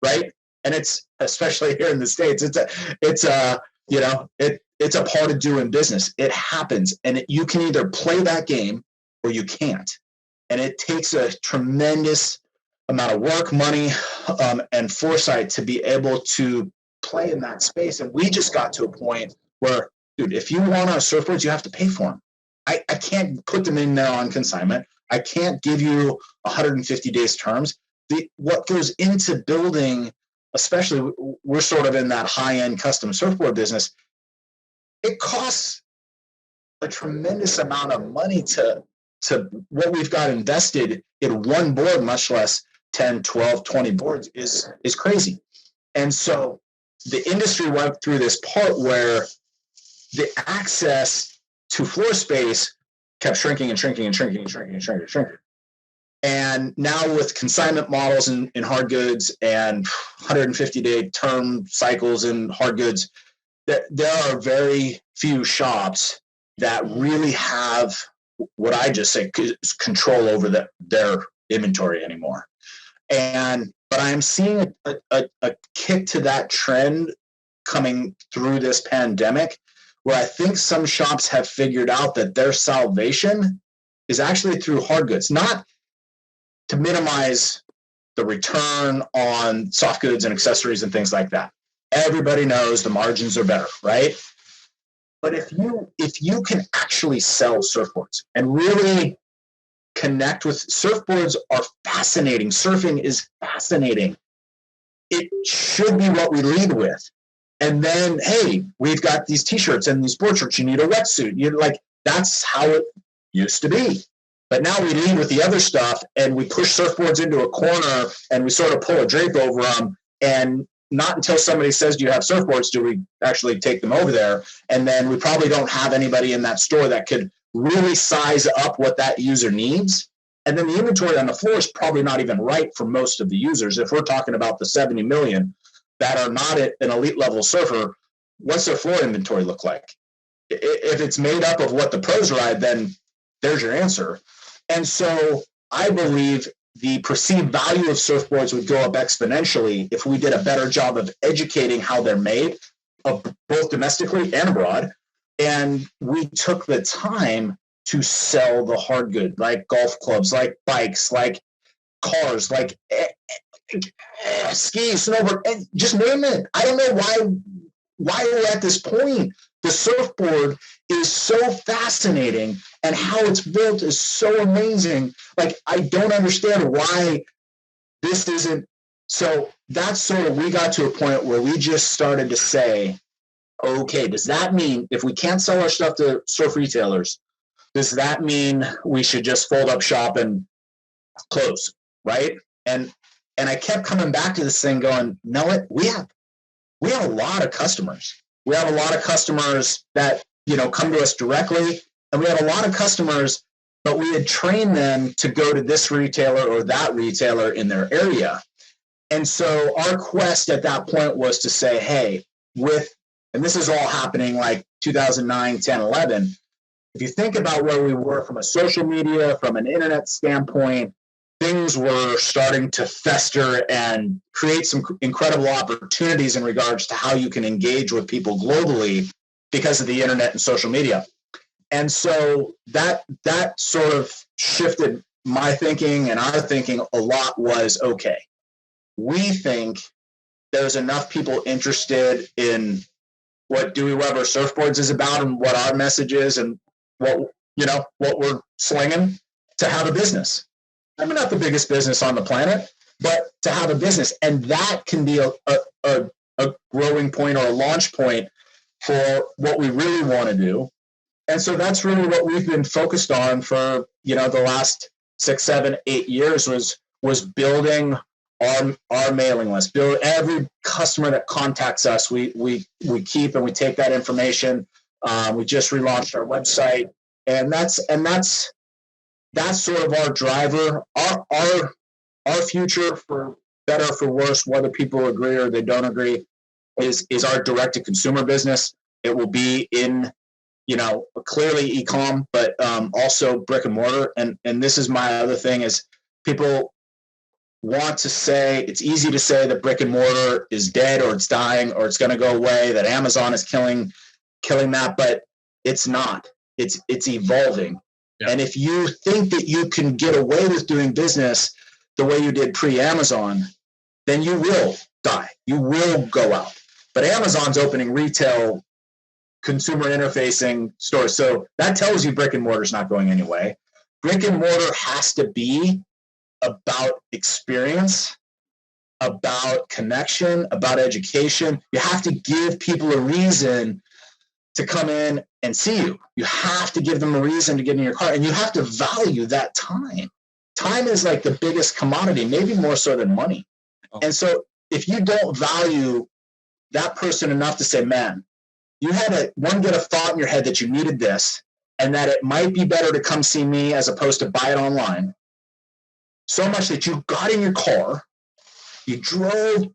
right? And it's, especially here in the States, it's a part of doing business. It happens, and you can either play that game or you can't. And it takes a tremendous amount of work, money, and foresight to be able to play in that space. And we just got to a point where, dude, if you want our surfboards, you have to pay for them. I can't put them in there on consignment. I can't give you 150 days terms. What goes into building, especially we're sort of in that high-end custom surfboard business, it costs a tremendous amount of money to what we've got invested in one board, much less 10, 12, 20 boards is crazy. And so the industry went through this part where the access to floor space kept shrinking and shrinking and shrinking and shrinking and shrinking and shrinking. And now with consignment models in hard goods and 150-day term cycles in hard goods, there are very few shops that really have what I just say control over their inventory anymore. But I'm seeing a kick to that trend coming through this pandemic, where I think some shops have figured out that their salvation is actually through hard goods, not to minimize the return on soft goods and accessories and things like that. Everybody knows the margins are better, right? But if you can actually sell surfboards and really connect with surfboards, are fascinating. Surfing is fascinating. It should be what we lead with. And then, hey, we've got these t-shirts and these board shirts. You need a wetsuit. That's how it used to be. But now we lead with the other stuff, and we push surfboards into a corner, and we sort of pull a drape over them. And not until somebody says, do you have surfboards, do we actually take them over there. And then we probably don't have anybody in that store that could really size up what that user needs. And then the inventory on the floor is probably not even right for most of the users. If we're talking about the 70 million that are not an elite level surfer, what's their floor inventory look like? If it's made up of what the pros ride, then there's your answer. And so I believe the perceived value of surfboards would go up exponentially if we did a better job of educating how they're made, both domestically and abroad. And we took the time to sell the hard good, like golf clubs, like bikes, like cars, like skis, snowboard, and just name it. I don't know why we're at this point. The surfboard is so fascinating, and how it's built is so amazing. I don't understand why this isn't. So that's sort of, we got to a point where we just started to say, okay, does that mean if we can't sell our stuff to surf retailers, does that mean we should just fold up shop and close, right? And I kept coming back to this thing going, no, we have a lot of customers. We have a lot of customers that, come to us directly, and we have a lot of customers, but we had trained them to go to this retailer or that retailer in their area. And so our quest at that point was to say, hey, and this is all happening like 2009, 10, 11. If you think about where we were from a social media, from an internet standpoint, things were starting to fester and create some incredible opportunities in regards to how you can engage with people globally because of the internet and social media. And so that sort of shifted my thinking and our thinking a lot. Was, okay, we think there's enough people interested in what Dewey Weber Surfboards is about and what our message is and what we're slinging to have a business. I mean, not the biggest business on the planet, but to have a business. And that can be a growing point or a launch point for what we really want to do. And so that's really what we've been focused on for, the last 6, 7, 8 years was building our mailing list. Build every customer that contacts us, we keep and we take that information. We just relaunched our website, and that's sort of our driver. Our future, for better or for worse, whether people agree or they don't agree, is our direct to consumer business. It will be in, clearly e-com, but also brick and mortar. And this is my other thing is people want to say, it's easy to say that brick and mortar is dead or it's dying or it's going to go away, that Amazon is killing that, but it's not. It's evolving. Yeah. And if you think that you can get away with doing business the way you did pre-Amazon, then you will die. You will go out. But Amazon's opening retail consumer interfacing stores. So that tells you brick and mortar is not going anyway. Brick and mortar has to be about experience, about connection, about education. You have to give people a reason to come in and see you. You have to give them a reason to get in your car, and you have to value that time. Time is like the biggest commodity, maybe more so than money. And so if you don't value that person enough to say, man, you had get a thought in your head that you needed this and that it might be better to come see me as opposed to buy it online, so much that you got in your car, you drove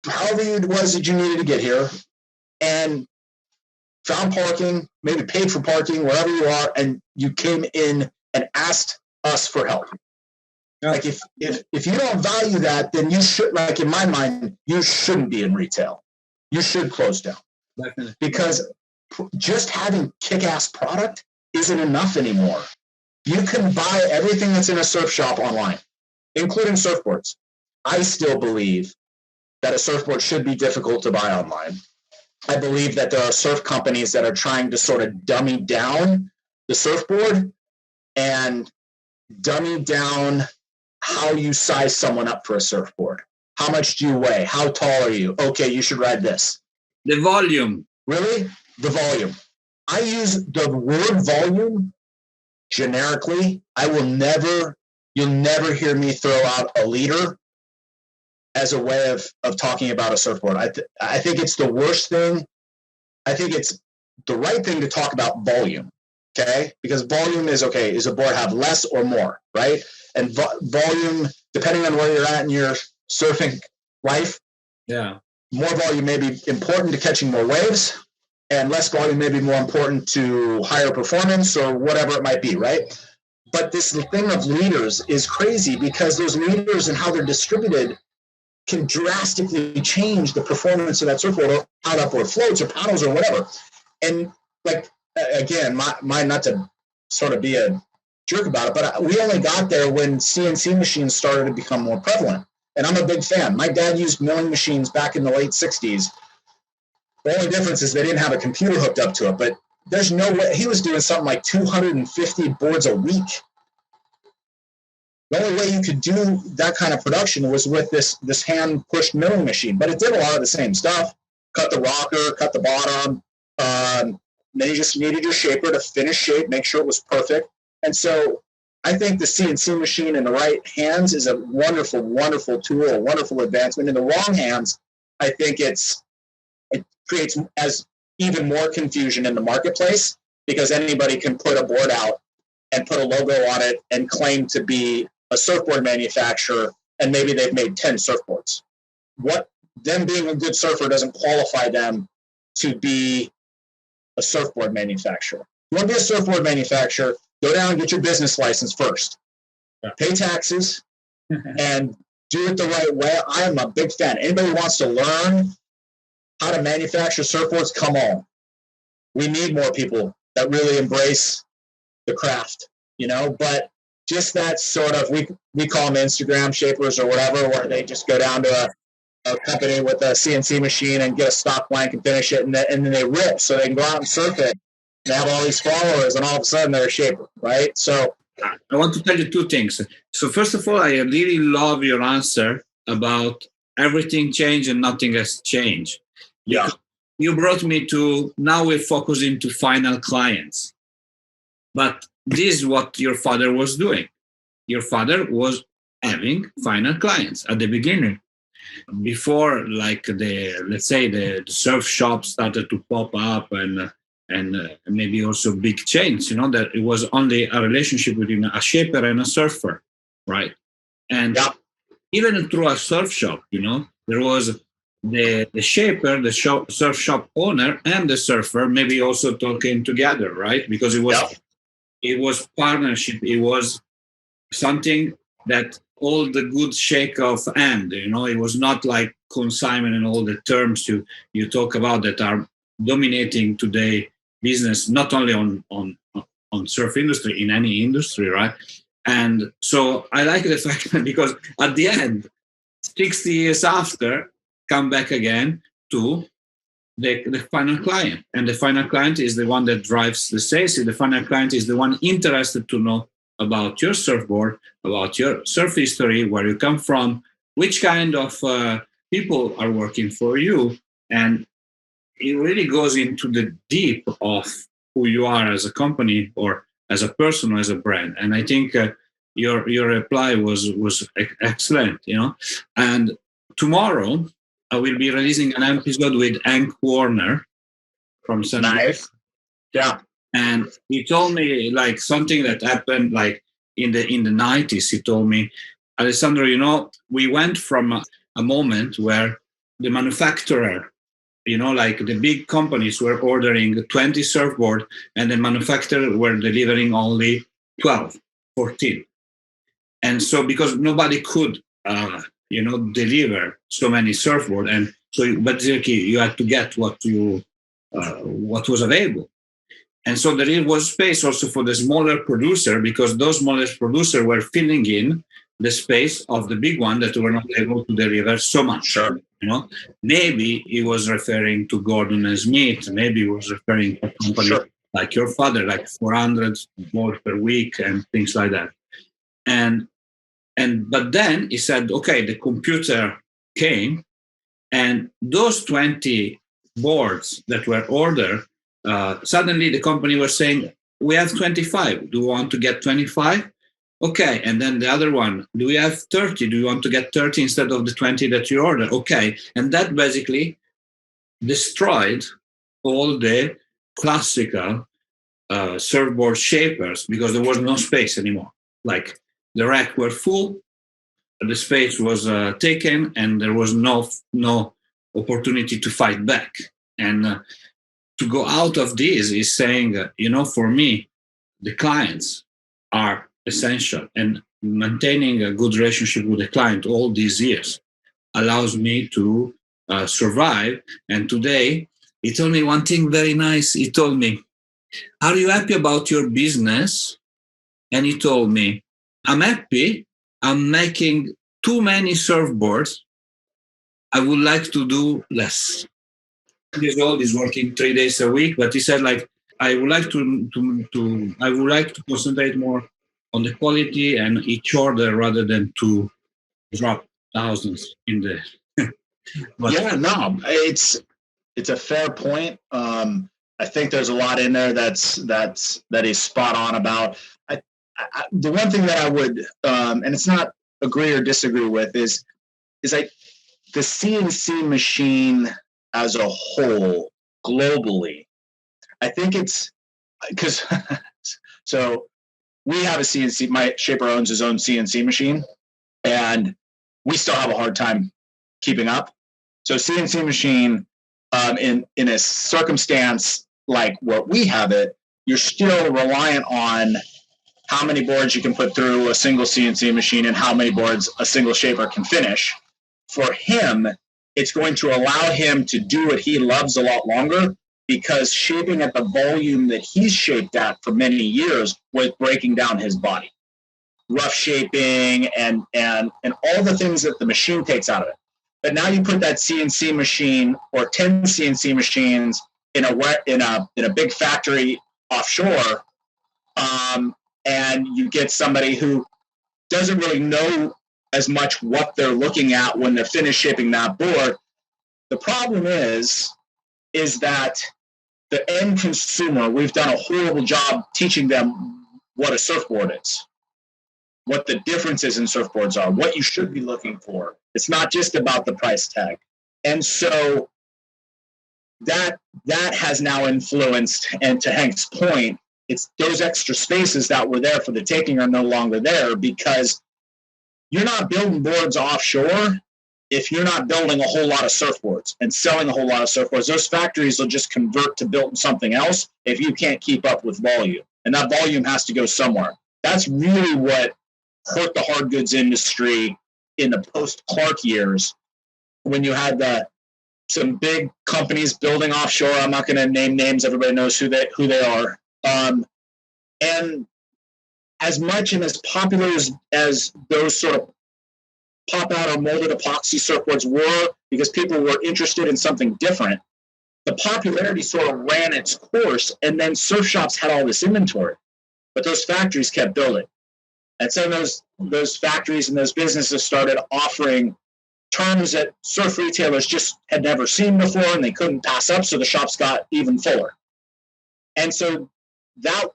however it was that you needed to get here, and found parking, maybe paid for parking, wherever you are, and you came in and asked us for help. Yeah. Like if you don't value that, then you should, like in my mind, you shouldn't be in retail. You should close down. Definitely. Because just having kick-ass product isn't enough anymore. You can buy everything that's in a surf shop online, including surfboards. I still believe that a surfboard should be difficult to buy online. I believe that there are surf companies that are trying to sort of dummy down the surfboard and dummy down how you size someone up for a surfboard. How much do you weigh? How tall are you? Okay, you should ride this. The volume. Really? The volume. I use the word volume generically. You'll never hear me throw out a liter as a way of talking about a surfboard. I think it's the worst thing. I think it's the right thing to talk about volume, okay? Because volume is, okay, does a board have less or more, right? And volume, depending on where you're at in your surfing life, yeah, more volume may be important to catching more waves, and less volume may be more important to higher performance or whatever it might be, right? But this thing of liters is crazy because those liters and how they're distributed can drastically change the performance of that surfboard, or how that board floats or paddles or whatever. And like, again, my not to sort of be a jerk about it, but we only got there when CNC machines started to become more prevalent. And I'm a big fan. My dad used milling machines back in the late 60s. The only difference is they didn't have a computer hooked up to it, but there's no way. He was doing something like 250 boards a week. The only way you could do that kind of production was with this hand-pushed milling machine, but it did a lot of the same stuff. Cut the rocker, cut the bottom. Then you just needed your shaper to finish shape, make sure it was perfect. And so I think the CNC machine in the right hands is a wonderful, wonderful tool, a wonderful advancement. In the wrong hands, I think it creates as even more confusion in the marketplace, because anybody can put a board out and put a logo on it and claim to be a surfboard manufacturer, and maybe they've made 10 surfboards. Them being a good surfer doesn't qualify them to be a surfboard manufacturer. You want to be a surfboard manufacturer, go down and get your business license first. Yeah. Pay taxes and do it the right way. I am a big fan. Anybody who wants to learn how to manufacture surfboards, come on. We need more people that really embrace the craft, but just that sort of, we call them Instagram shapers or whatever, where they just go down to a company with a CNC machine and get a stock blank and finish it, and then they rip so they can go out and surf it. They have all these followers, and all of a sudden they're a shaper, right? So I want to tell you two things. So first of all, I really love your answer about everything changed and nothing has changed. yeah, You brought me to now we're focusing to final clients. But this is what your father was doing. Your father was having final clients at the beginning. Before, like let's say the surf shop started to pop up and maybe also big chains, that it was only a relationship between a shaper and a surfer, right? And yeah, even through a surf shop, there was the shaper, the surf shop owner, and the surfer maybe also talking together, right? Because it was partnership. It was something that all the good shake of hand, it was not like consignment and all the terms you talk about that are dominating today business, not only on surf industry, in any industry, right? And so I like the fact that because at the end, 60 years after, come back again to the final client. And the final client is the one that drives the sales. The final client is the one interested to know about your surfboard, about your surf history, where you come from, which kind of people are working for you. And it really goes into the deep of who you are as a company or as a person or as a brand. And I think your reply was excellent, And tomorrow I will be releasing an episode with Hank Warner from San Clemente. nice. Yeah, And he told me like something that happened like in the 90s. He told me, Alessandro, we went from a moment where the manufacturer, like the big companies were ordering 20 surfboard and the manufacturer were delivering only 12, 14. And so because nobody could, deliver so many surfboard, and so basically you had to get what was available. And so there was space also for the smaller producer because those smaller producers were filling in the space of the big one that were not able to deliver so much. sure. Maybe he was referring to Gordon and Smith. Maybe he was referring to a company like your father, like 400 more per week and things like that. But then he said, okay, the computer came, and those 20 boards that were ordered, suddenly the company was saying, we have 25. Do you want to get 25? Okay. And then the other one, do we have 30? Do you want to get 30 instead of the 20 that you ordered? Okay. And that basically destroyed all the classical surfboard shapers because there was no space anymore. Like the rack were full, the space was taken, and there was no opportunity to fight back. And to go out of this is saying, for me, the clients are essential, and maintaining a good relationship with the client all these years allows me to survive. And today, he told me one thing very nice. He told me, are you happy about your business? And he told me, I'm happy. I'm making too many surfboards. I would like to do less. Years old, is working 3 days a week, but he said like I would like to concentrate more on the quality and each order rather than to drop thousands in the. It's a fair point. I think there's a lot in there that is spot on about. The one thing that I would, and it's not agree or disagree with, is like the CNC machine as a whole globally. I think it's because so we have a CNC. My shaper owns his own CNC machine, and we still have a hard time keeping up. So CNC machine, in a circumstance like what we have it, you're still reliant on how many boards you can put through a single CNC machine and how many boards a single shaper can finish. For him, it's going to allow him to do what he loves a lot longer, because shaping at the volume that he's shaped at for many years was breaking down his body. Rough shaping and all the things that the machine takes out of it. But now you put that CNC machine or 10 CNC machines in a big factory offshore, and you get somebody who doesn't really know as much what they're looking at when they're finished shaping that board. The problem is that the end consumer, we've done a horrible job teaching them what a surfboard is, what the differences in surfboards are, what you should be looking for. It's not just about the price tag. And so that has now influenced, and to Hank's point, it's those extra spaces that were there for the taking are no longer there, because you're not building boards offshore if you're not building a whole lot of surfboards and selling a whole lot of surfboards. Those factories will just convert to building something else if you can't keep up with volume. And that volume has to go somewhere. That's really what hurt the hard goods industry in the post-Clark years, when you had some big companies building offshore. I'm not going to name names. Everybody knows who they are. And as much and as popular as those sort of pop-out or molded epoxy surfboards were, because people were interested in something different, the popularity sort of ran its course, and then surf shops had all this inventory. But those factories kept building. And some of those factories and those businesses started offering terms that surf retailers just had never seen before, and they couldn't pass up, so the shops got even fuller. And so that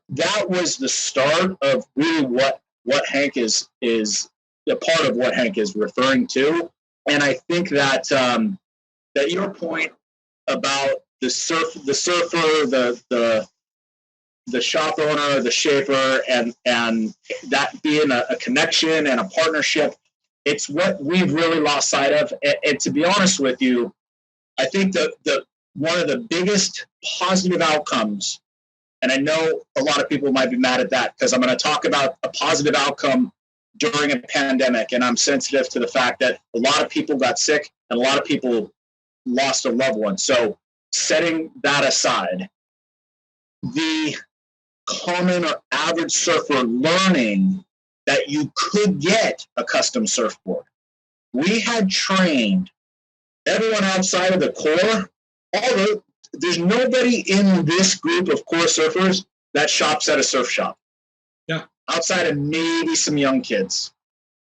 was the start of really what Hank is a part of what Hank is referring to. And I think that that your point about the surfer, the shop owner, the shaper, and that being a connection and a partnership, it's what we've really lost sight of. And to be honest with you, I think the one of the biggest positive outcomes, and I know a lot of people might be mad at that because I'm going to talk about a positive outcome during a pandemic, and I'm sensitive to the fact that a lot of people got sick and a lot of people lost a loved one. So setting that aside, the common or average surfer learning that you could get a custom surfboard. We had trained everyone outside of the core. There's nobody in this group of core surfers that shops at a surf shop. Yeah. Outside of maybe some young kids.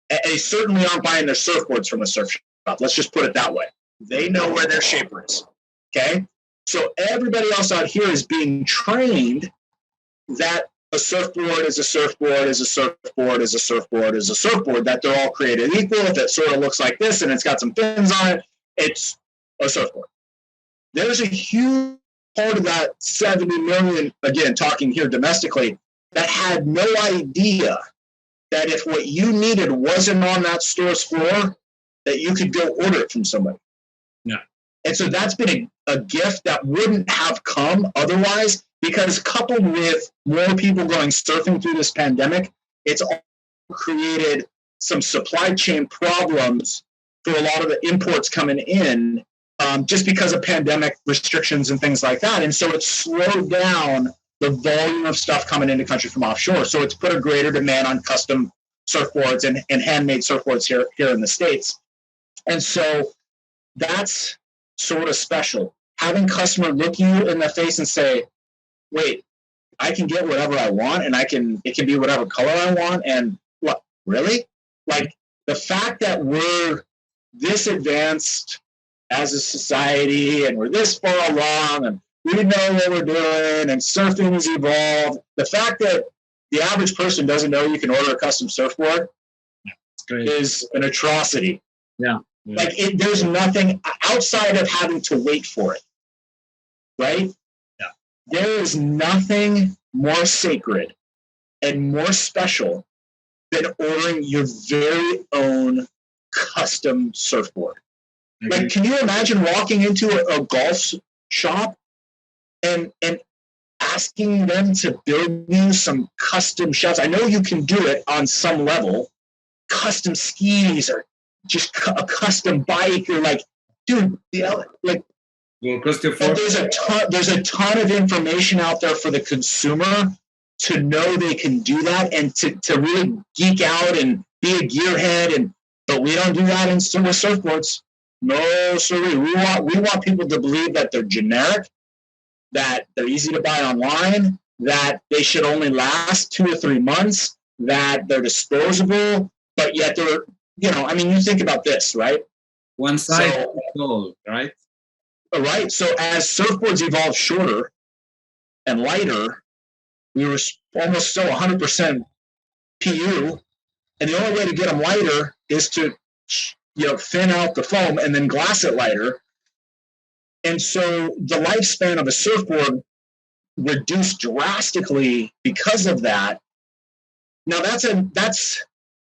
And they certainly aren't buying their surfboards from a surf shop. Let's just put it that way. They know where their shaper is. Okay? So everybody else out here is being trained that a surfboard is a surfboard is a surfboard is a surfboard is a surfboard, that they're all created equal. If it sort of looks like this and it's got some fins on it, it's a surfboard. There's a huge part of that 70 million, again, talking here domestically, that had no idea that if what you needed wasn't on that store's floor, that you could go order it from somebody. Yeah. And so that's been a gift that wouldn't have come otherwise, because coupled with more people going surfing through this pandemic, it's all created some supply chain problems for a lot of the imports coming in, just because of pandemic restrictions and things like that. And so it's slowed down the volume of stuff coming into country from offshore. So it's put a greater demand on custom surfboards and handmade surfboards here in the States. And so that's sort of special. Having customer look you in the face and say, wait, I can get whatever I want, and it can be whatever color I want. And what, really? Like, the fact that we're this advanced as a society and we're this far along and we know what we're doing and surfing has evolved, the fact that the average person doesn't know you can order a custom surfboard is an atrocity. Yeah. Like, there's nothing outside of having to wait for it, right? Yeah. There is nothing more sacred and more special than ordering your very own custom surfboard. Mm-hmm. Like, can you imagine walking into a golf shop and asking them to build you some custom shells? I know you can do it on some level, custom skis or just a custom bike. You're like, dude, like, well, there's a ton of information out there for the consumer to know they can do that and to really geek out and be a gearhead. But we don't do that with surfboards. No, sorry. We want people to believe that they're generic, that they're easy to buy online, that they should only last 2 or 3 months, that they're disposable, but yet they're, I mean, you think about this, right? One size fits all, right? Right. So as surfboards evolved shorter and lighter, we were almost still 100% PU, and the only way to get them lighter is to, thin out the foam and then glass it lighter. And so the lifespan of a surfboard reduced drastically because of that. Now that's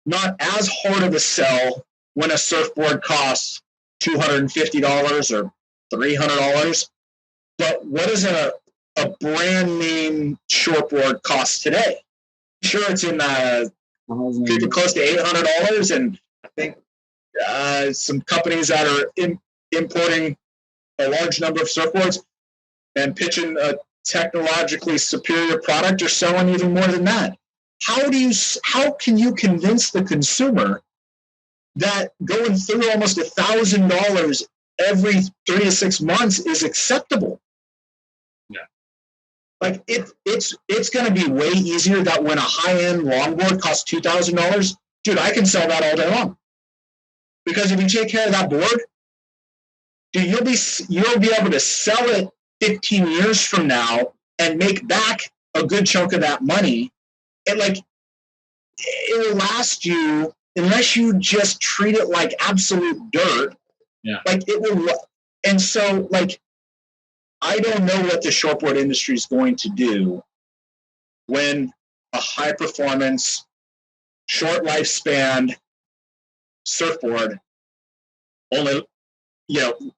not as hard of a sell when a surfboard costs $250 or $300. But what does a brand name shortboard cost today? Sure, it's in close to $800, and I think some companies that are importing a large number of surfboards and pitching a technologically superior product are selling even more than that. How can you convince the consumer that going through almost $1,000 every 3 to 6 months is acceptable? Yeah. Like it's going to be way easier that when a high-end longboard costs $2,000, dude, I can sell that all day long. Because if you take care of that board, dude, you'll be able to sell it 15 years from now and make back a good chunk of that money. And it will last you, unless you just treat it like absolute dirt. Yeah. It will. And so I don't know what the shortboard industry is going to do when a high performance, short lifespan surfboard only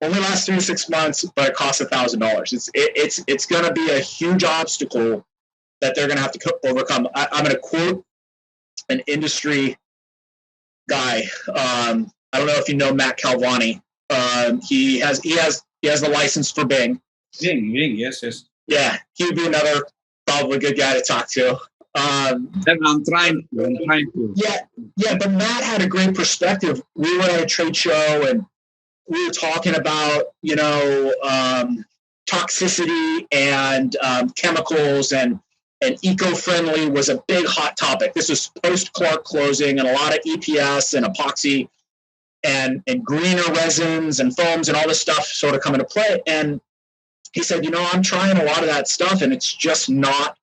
lasts 3 to 6 months, but it costs $1,000. It's going to be a huge obstacle that they're going to have to overcome. I'm going to quote an industry guy. I don't know if you know Matt Calvani. He has the license for Bing. Bing, yes. Yeah, he would be another probably good guy to talk to. I'm trying to. Yeah, but Matt had a great perspective. We were at a trade show and we were talking about, toxicity and chemicals and eco-friendly was a big hot topic. This was post-Clark closing and a lot of EPS and epoxy and greener resins and foams and all this stuff sort of come into play. And he said, I'm trying a lot of that stuff and it's just not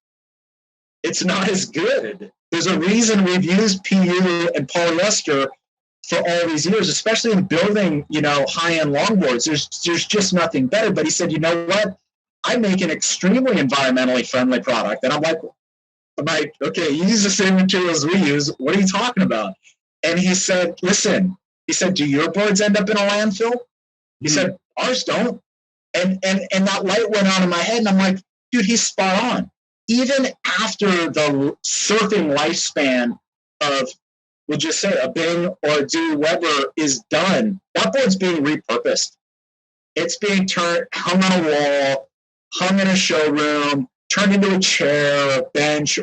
as good. There's a reason we've used PU and polyester for all these years, especially in building, high-end longboards. There's just nothing better. But he said, you know what? I make an extremely environmentally friendly product. And I'm like, okay, you use the same materials we use. What are you talking about? And he said, listen, do your boards end up in a landfill? He said, ours don't. And that light went on in my head. And I'm like, dude, he's spot on. Even after the surfing lifespan of, we'll just say a Bing or a Dewey Weber is done, that board's being repurposed. It's being hung on a wall, hung in a showroom, turned into a chair, a bench,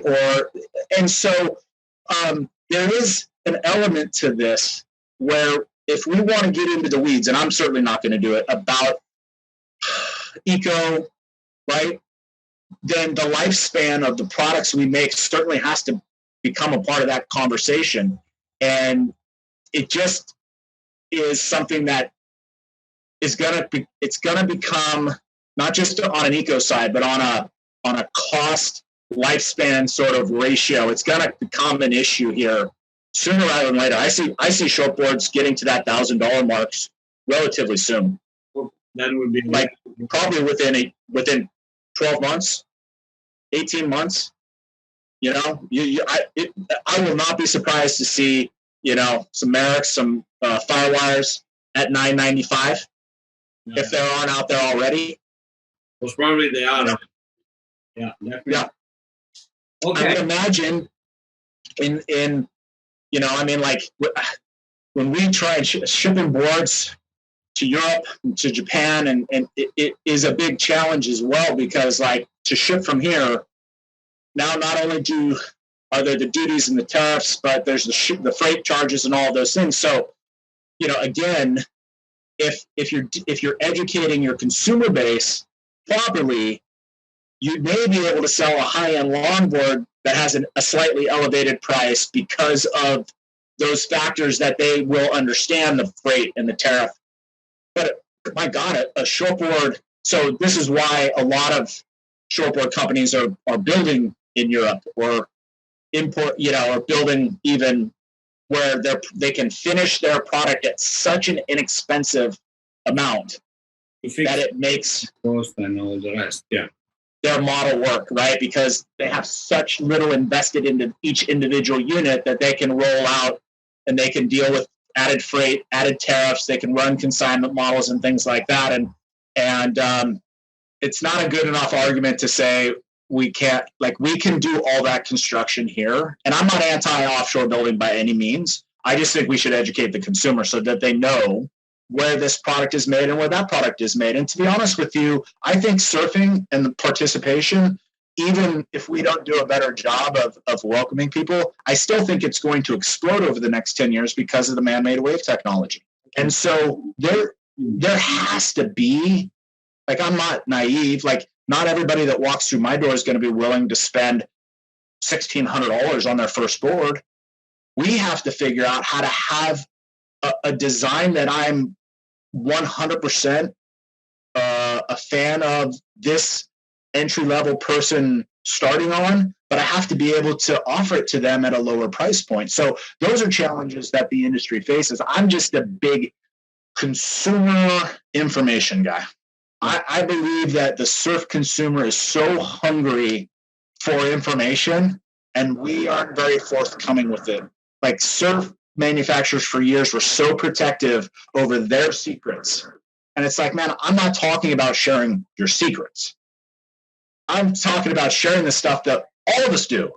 and so there is an element to this where if we want to get into the weeds, and I'm certainly not going to do it, about eco, right, then the lifespan of the products we make certainly has to become a part of that conversation. And it just is something that it's gonna become not just on an eco side, but on a cost lifespan sort of ratio. It's gonna become an issue here sooner rather than later. I see shortboards getting to that $1,000 marks relatively soon. That would be probably within 12 months, 18 months. I will not be surprised to see, some Merricks, some Firewires at $995 if there aren't out there already. Well, probably they are. Yeah. Yeah. Okay. I would imagine when we tried shipping boards to Europe, to Japan, and it is a big challenge as well because to ship from here, now not only are there the duties and the tariffs, but there's the freight charges and all of those things. So, again, if you're educating your consumer base properly, you may be able to sell a high-end longboard that has a slightly elevated price because of those factors that they will understand, the freight and the tariff. But my God, a shortboard. So this is why a lot of shortboard companies are building in Europe or import, or building even where they can finish their product at such an inexpensive amount that it makes cost and all the rest. Yeah. Their model work, right? Because they have such little invested into each individual unit that they can roll out and they can deal with added freight, added tariffs. They can run consignment models and things like that. And it's not a good enough argument to say we can't, we can do all that construction here. And I'm not anti-offshore building by any means. I just think we should educate the consumer so that they know where this product is made and where that product is made. And to be honest with you, I think surfing and the participation, even if we don't do a better job of welcoming people, I still think it's going to explode over the next 10 years because of the man-made wave technology. And so there has to be, I'm not naive, not everybody that walks through my door is going to be willing to spend $1,600 on their first board. We have to figure out how to have a design that I'm 100% a fan of this entry-level person starting on, but I have to be able to offer it to them at a lower price point. So those are challenges that the industry faces. I'm just a big consumer information guy. I believe that the surf consumer is so hungry for information, and we aren't very forthcoming with it. Surf manufacturers for years were so protective over their secrets. And it's man, I'm not talking about sharing your secrets. I'm talking about sharing the stuff that all of us do.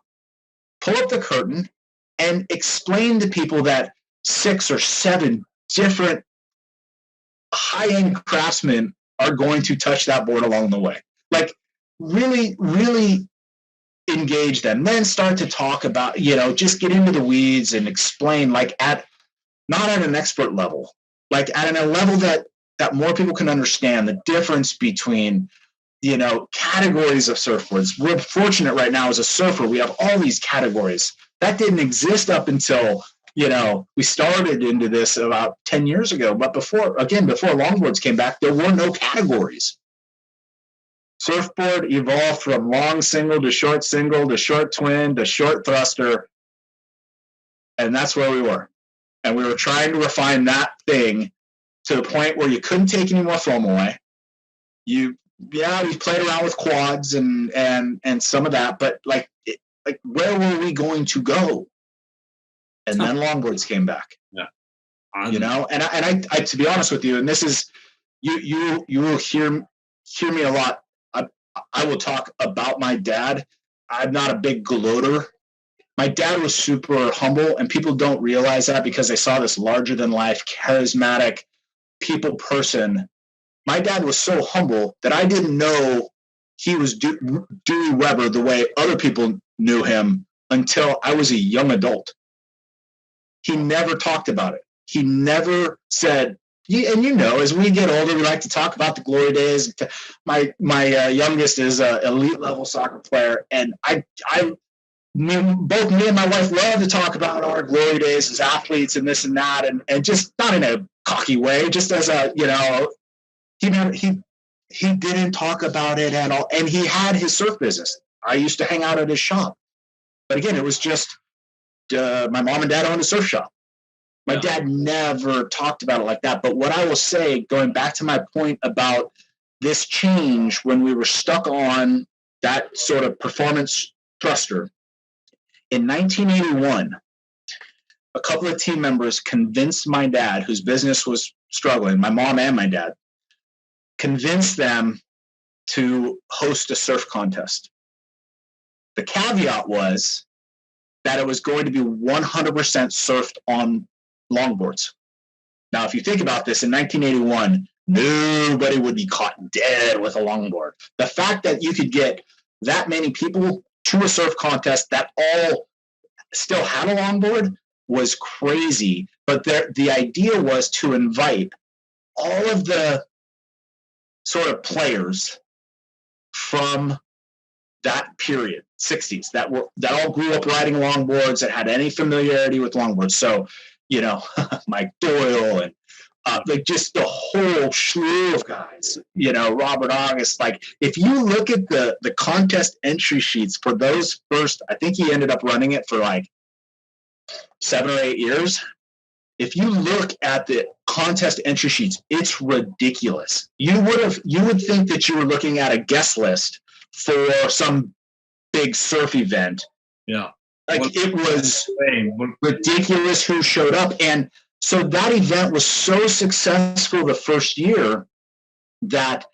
Pull up the curtain and explain to people that 6 or 7 different high-end craftsmen are going to touch that board along the way. Really, really engage them. Then start to talk about, just get into the weeds and explain, not at an expert level, at a level that more people can understand the difference between, categories of surfboards. We're fortunate right now as a surfer, we have all these categories. That didn't exist up until, we started into this about 10 years ago. But before longboards came back, there were no categories. Surfboard evolved from long single to short twin to short thruster. And that's where we were. And we were trying to refine that thing to the point where you couldn't take any more foam away. We played around with quads and some of that, but where were we going to go? And then longboards came back. Yeah. And I to be honest with you, and this is you will hear me a lot. I will talk about my dad. I'm not a big gloater. My dad was super humble, and people don't realize that because they saw this larger than life, charismatic people person. My dad was so humble that I didn't know he was Dewey Weber the way other people knew him until I was a young adult. He never talked about it. He never said, and as we get older, we like to talk about the glory days. My youngest is an elite level soccer player, and both me and my wife love to talk about our glory days as athletes and this and that, and just not in a cocky way, just as a he didn't talk about it at all, and he had his surf business. I used to hang out at his shop, but again, it was just my mom and dad owned a surf shop. My dad never talked about it like that. But what I will say, going back to my point about this change when we were stuck on that sort of performance thruster, in 1981, a couple of team members convinced my dad, whose business was struggling, my mom and my dad, convinced them to host a surf contest. The caveat was that it was going to be 100% surfed on longboards. Now, if you think about this, in 1981, nobody would be caught dead with a longboard. The fact that you could get that many people to a surf contest that all still had a longboard was crazy. But the idea was to invite all of the sort of players from that period, 60s, that all grew up riding longboards, that had any familiarity with longboards. So, you know, Mike Doyle and like just the whole slew of guys, you know, Robert August. Like if you look at the contest entry sheets for those first, I think he ended up running it for like 7 or 8 years. If you look at the contest entry sheets, it's ridiculous. You would think that you were looking at a guest list for some big surf event. Yeah. Like it was ridiculous who showed up. And so that event was so successful the first year that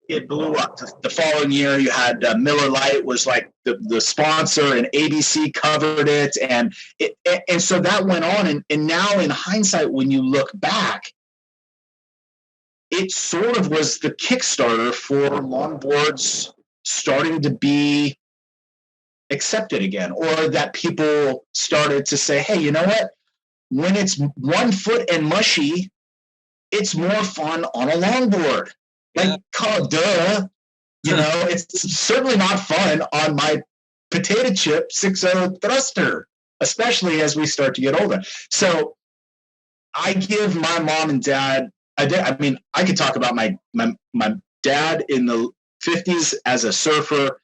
it blew up. The following year, you had Miller Lite was like the sponsor, and ABC covered it, and so that went on. And now, in hindsight, when you look back, it sort of was the Kickstarter for longboards starting to be accepted again, or that people started to say, "Hey, you know what? When it's 1 foot and mushy, it's more fun on a longboard." Like, duh. You know, it's certainly not fun on my potato chip 6.0 thruster, especially as we start to get older. So I give my mom and dad, I mean, I could talk about my dad in the 50s as a surfer,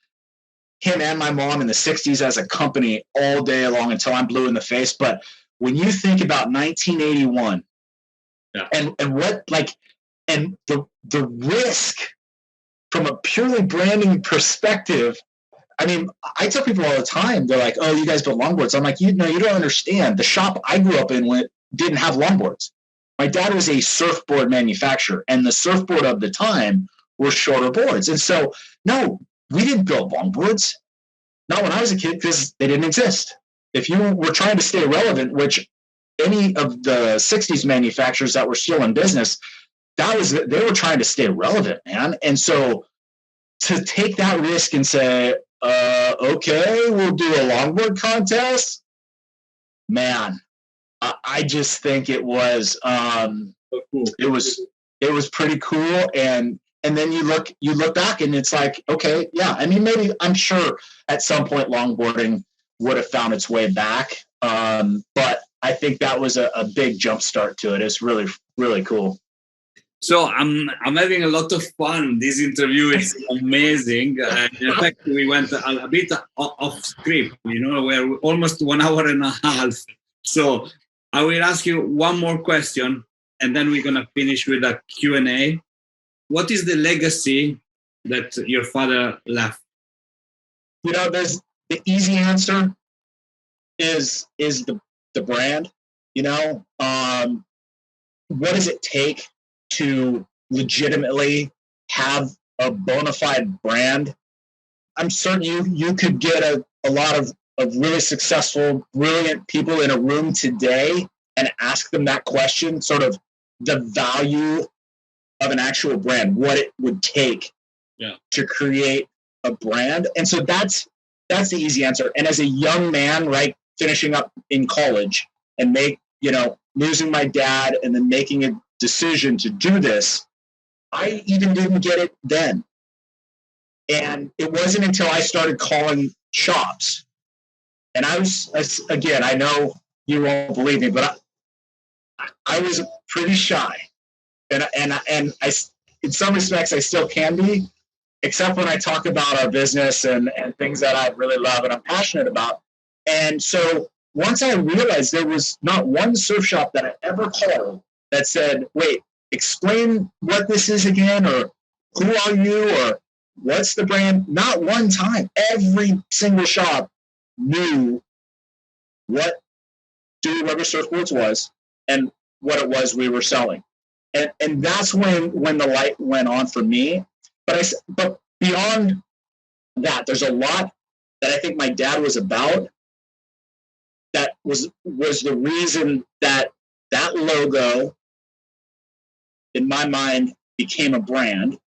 him and my mom in the 60s as a company all day long until I'm blue in the face. But when you think about 1981 and what, like, and the risk from a purely branding perspective, I mean, I tell people all the time, they're like, "Oh, you guys build longboards." I'm like, you don't understand. The shop I grew up in didn't have longboards. My dad was a surfboard manufacturer, and the surfboard of the time were shorter boards. And so, no, we didn't build longboards. Not when I was a kid, because they didn't exist. If you were trying to stay relevant, which any of the 60s manufacturers that were still in business, they were trying to stay relevant, man. And so to take that risk and say, okay, we'll do a longboard contest, man, I just think it was it was pretty cool. And then you look back and it's like, okay, yeah, I mean, maybe I'm sure at some point longboarding would have found its way back. But I think that was a big jump start to it. It's really, really cool. So I'm having a lot of fun. This interview is amazing. In fact, we went a bit off script. You know, we're almost 1 hour and a half. So I will ask you one more question, and then we're gonna finish with a Q&A. What is the legacy that your father left? You know, there's the easy answer is the brand. You know, what does it take to legitimately have a bona fide brand? I'm certain you could get a lot of really successful, brilliant people in a room today and ask them that question, sort of the value of an actual brand, what it would take to create a brand. And so that's the easy answer. And as a young man, right, finishing up in college and losing my dad and then making a decision to do this, I even didn't get it then. And it wasn't until I started calling shops. And I know you won't believe me, but I was pretty shy. And I, in some respects, I still can be, except when I talk about our business and things that I really love and I'm passionate about. And so once I realized there was not one surf shop that I ever called that said, "Wait, explain what this is again," or "Who are you?" or "What's the brand?" Not one time. Every single shop knew what Dewey Weber Surfboards was and what it was we were selling. And that's when the light went on for me. But beyond that, there's a lot that I think my dad was about that was the reason that logo, in my mind, became a brand.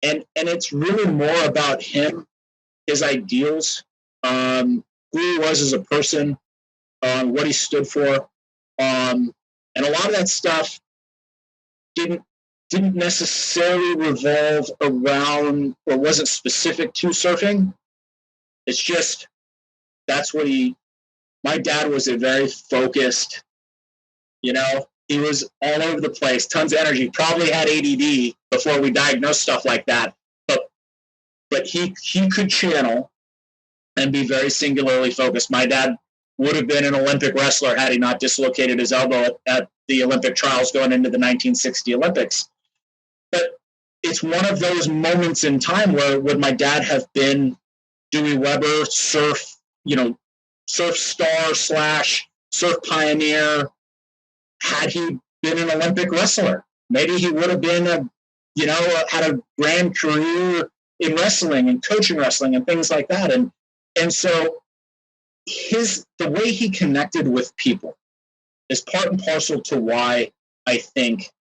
And it's really more about him, his ideals, who he was as a person, what he stood for. And a lot of that stuff didn't necessarily revolve around or wasn't specific to surfing. It's just, that's what my dad was a very focused, you know, he was all over the place, tons of energy, probably had ADD before we diagnosed stuff like that. But he could channel and be very singularly focused. My dad would have been an Olympic wrestler had he not dislocated his elbow at the Olympic trials going into the 1960 Olympics. But it's one of those moments in time where would my dad have been Dewey Weber, surf star / surf pioneer, had he been an Olympic wrestler? Maybe he would have been had a grand career in wrestling and coaching wrestling and things like that. And so the way he connected with people is part and parcel to why I think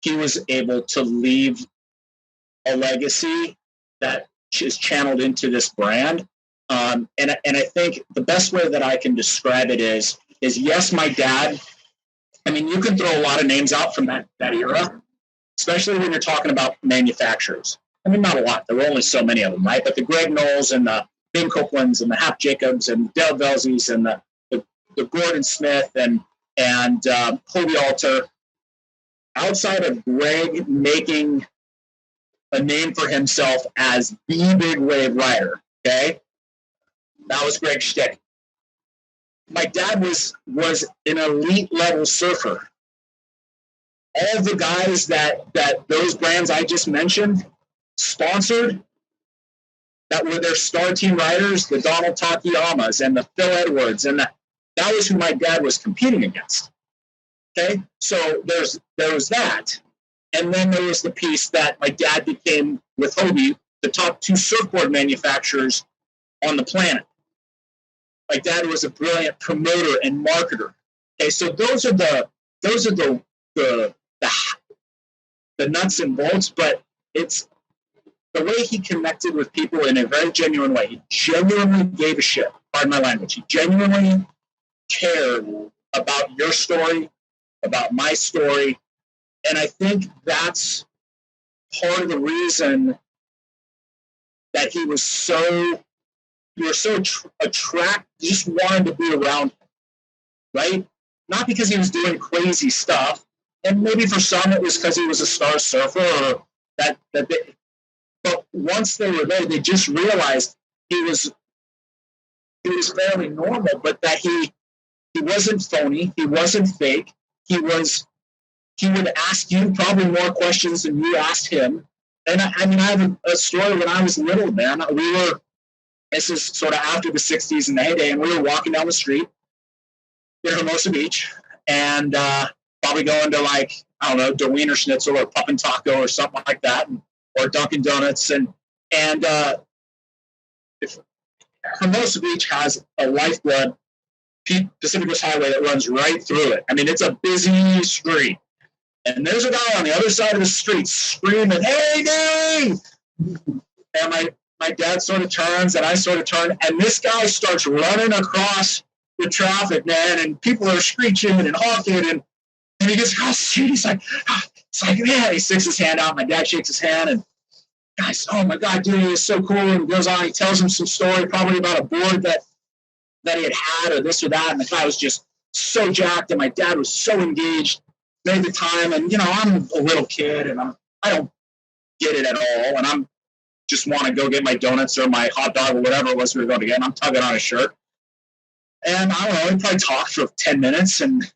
he was able to leave a legacy that is channeled into this brand. And I think the best way that I can describe it is yes, my dad, I mean, you can throw a lot of names out from that era, especially when you're talking about manufacturers. I mean, not a lot. There were only so many of them, right? But the Greg Knowles and the Ben Copelands and the Hap Jacobs and Dale Velzies and the Gordon Smith and Hobie Alter, outside of Greg making a name for himself as the big wave rider, okay? That was Greg's shtick. My dad was an elite level surfer. All the guys that those brands I just mentioned sponsored, that were their star team riders, the Donald Takiyamas and the Phil Edwards, and that was who my dad was competing against. Okay, so there was that, and then there was the piece that my dad became with Hobie, the top 2 surfboard manufacturers on the planet. My dad was a brilliant promoter and marketer. Okay, so those are the nuts and bolts, but it's the way he connected with people in a very genuine way. He genuinely gave a shit, pardon my language. He genuinely cared about your story, about my story. And I think that's part of the reason that you were so attracted, just wanted to be around him, right? Not because he was doing crazy stuff, and maybe for some it was because he was a star surfer, or but once they were there, they just realized he was fairly normal, but that he wasn't phony, he wasn't fake. He would ask you probably more questions than you asked him. And I have a story when I was little, man. This is sort of after the 60s and the heyday, and we were walking down the street in Hermosa Beach, and probably going to, like, I don't know, Dewey or Schnitzel or Pup and Taco or something like that, or Dunkin' Donuts. And Hermosa Beach has a lifeblood Pacific Coast Highway that runs right through it. I mean, it's a busy street. And there's a guy on the other side of the street screaming, "Hey, Dave!" And my dad sort of turns, and I sort of turn, and this guy starts running across the traffic, man, and people are screeching and honking, and he gets across the street. He's like, man, he sticks his hand out. My dad shakes his hand, and guys, oh my God, dude, it's so cool. And he goes on, he tells him some story, probably about a board that he had, or this or that, and the guy was just so jacked, and my dad was so engaged, made the time, and I'm a little kid, and I don't get it at all, and I'm just want to go get my donuts or my hot dog or whatever it was we were going to get, and I'm tugging on his shirt. And I don't know, he probably talked for 10 minutes, and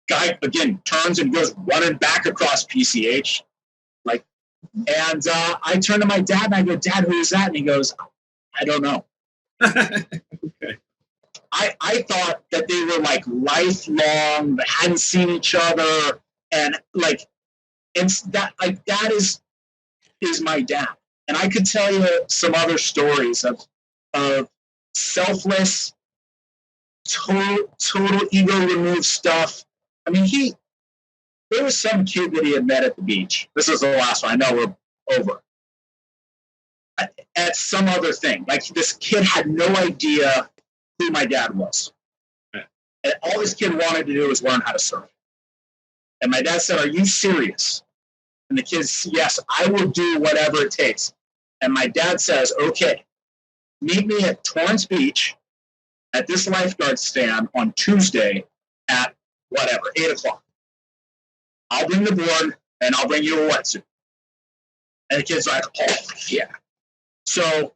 guy, again, turns and goes running back across PCH. And I turn to my dad, and I go, "Dad, who is that?" And he goes, "I don't know." Okay. I thought that they were like lifelong, but hadn't seen each other, and that is my dad. And I could tell you some other stories of selfless, total ego removed stuff. I mean, there was some kid that he had met at the beach. This is the last one. I know we're over. At some other thing. Like, this kid had no idea who my dad was. And all this kid wanted to do was learn how to surf. And my dad said, "Are you serious?" And the kid said, "Yes, I will do whatever it takes." And my dad says, "Okay, meet me at Torrance Beach at this lifeguard stand on Tuesday at whatever, 8 o'clock. I'll bring the board and I'll bring you a wetsuit. And the kid's like, oh, yeah. So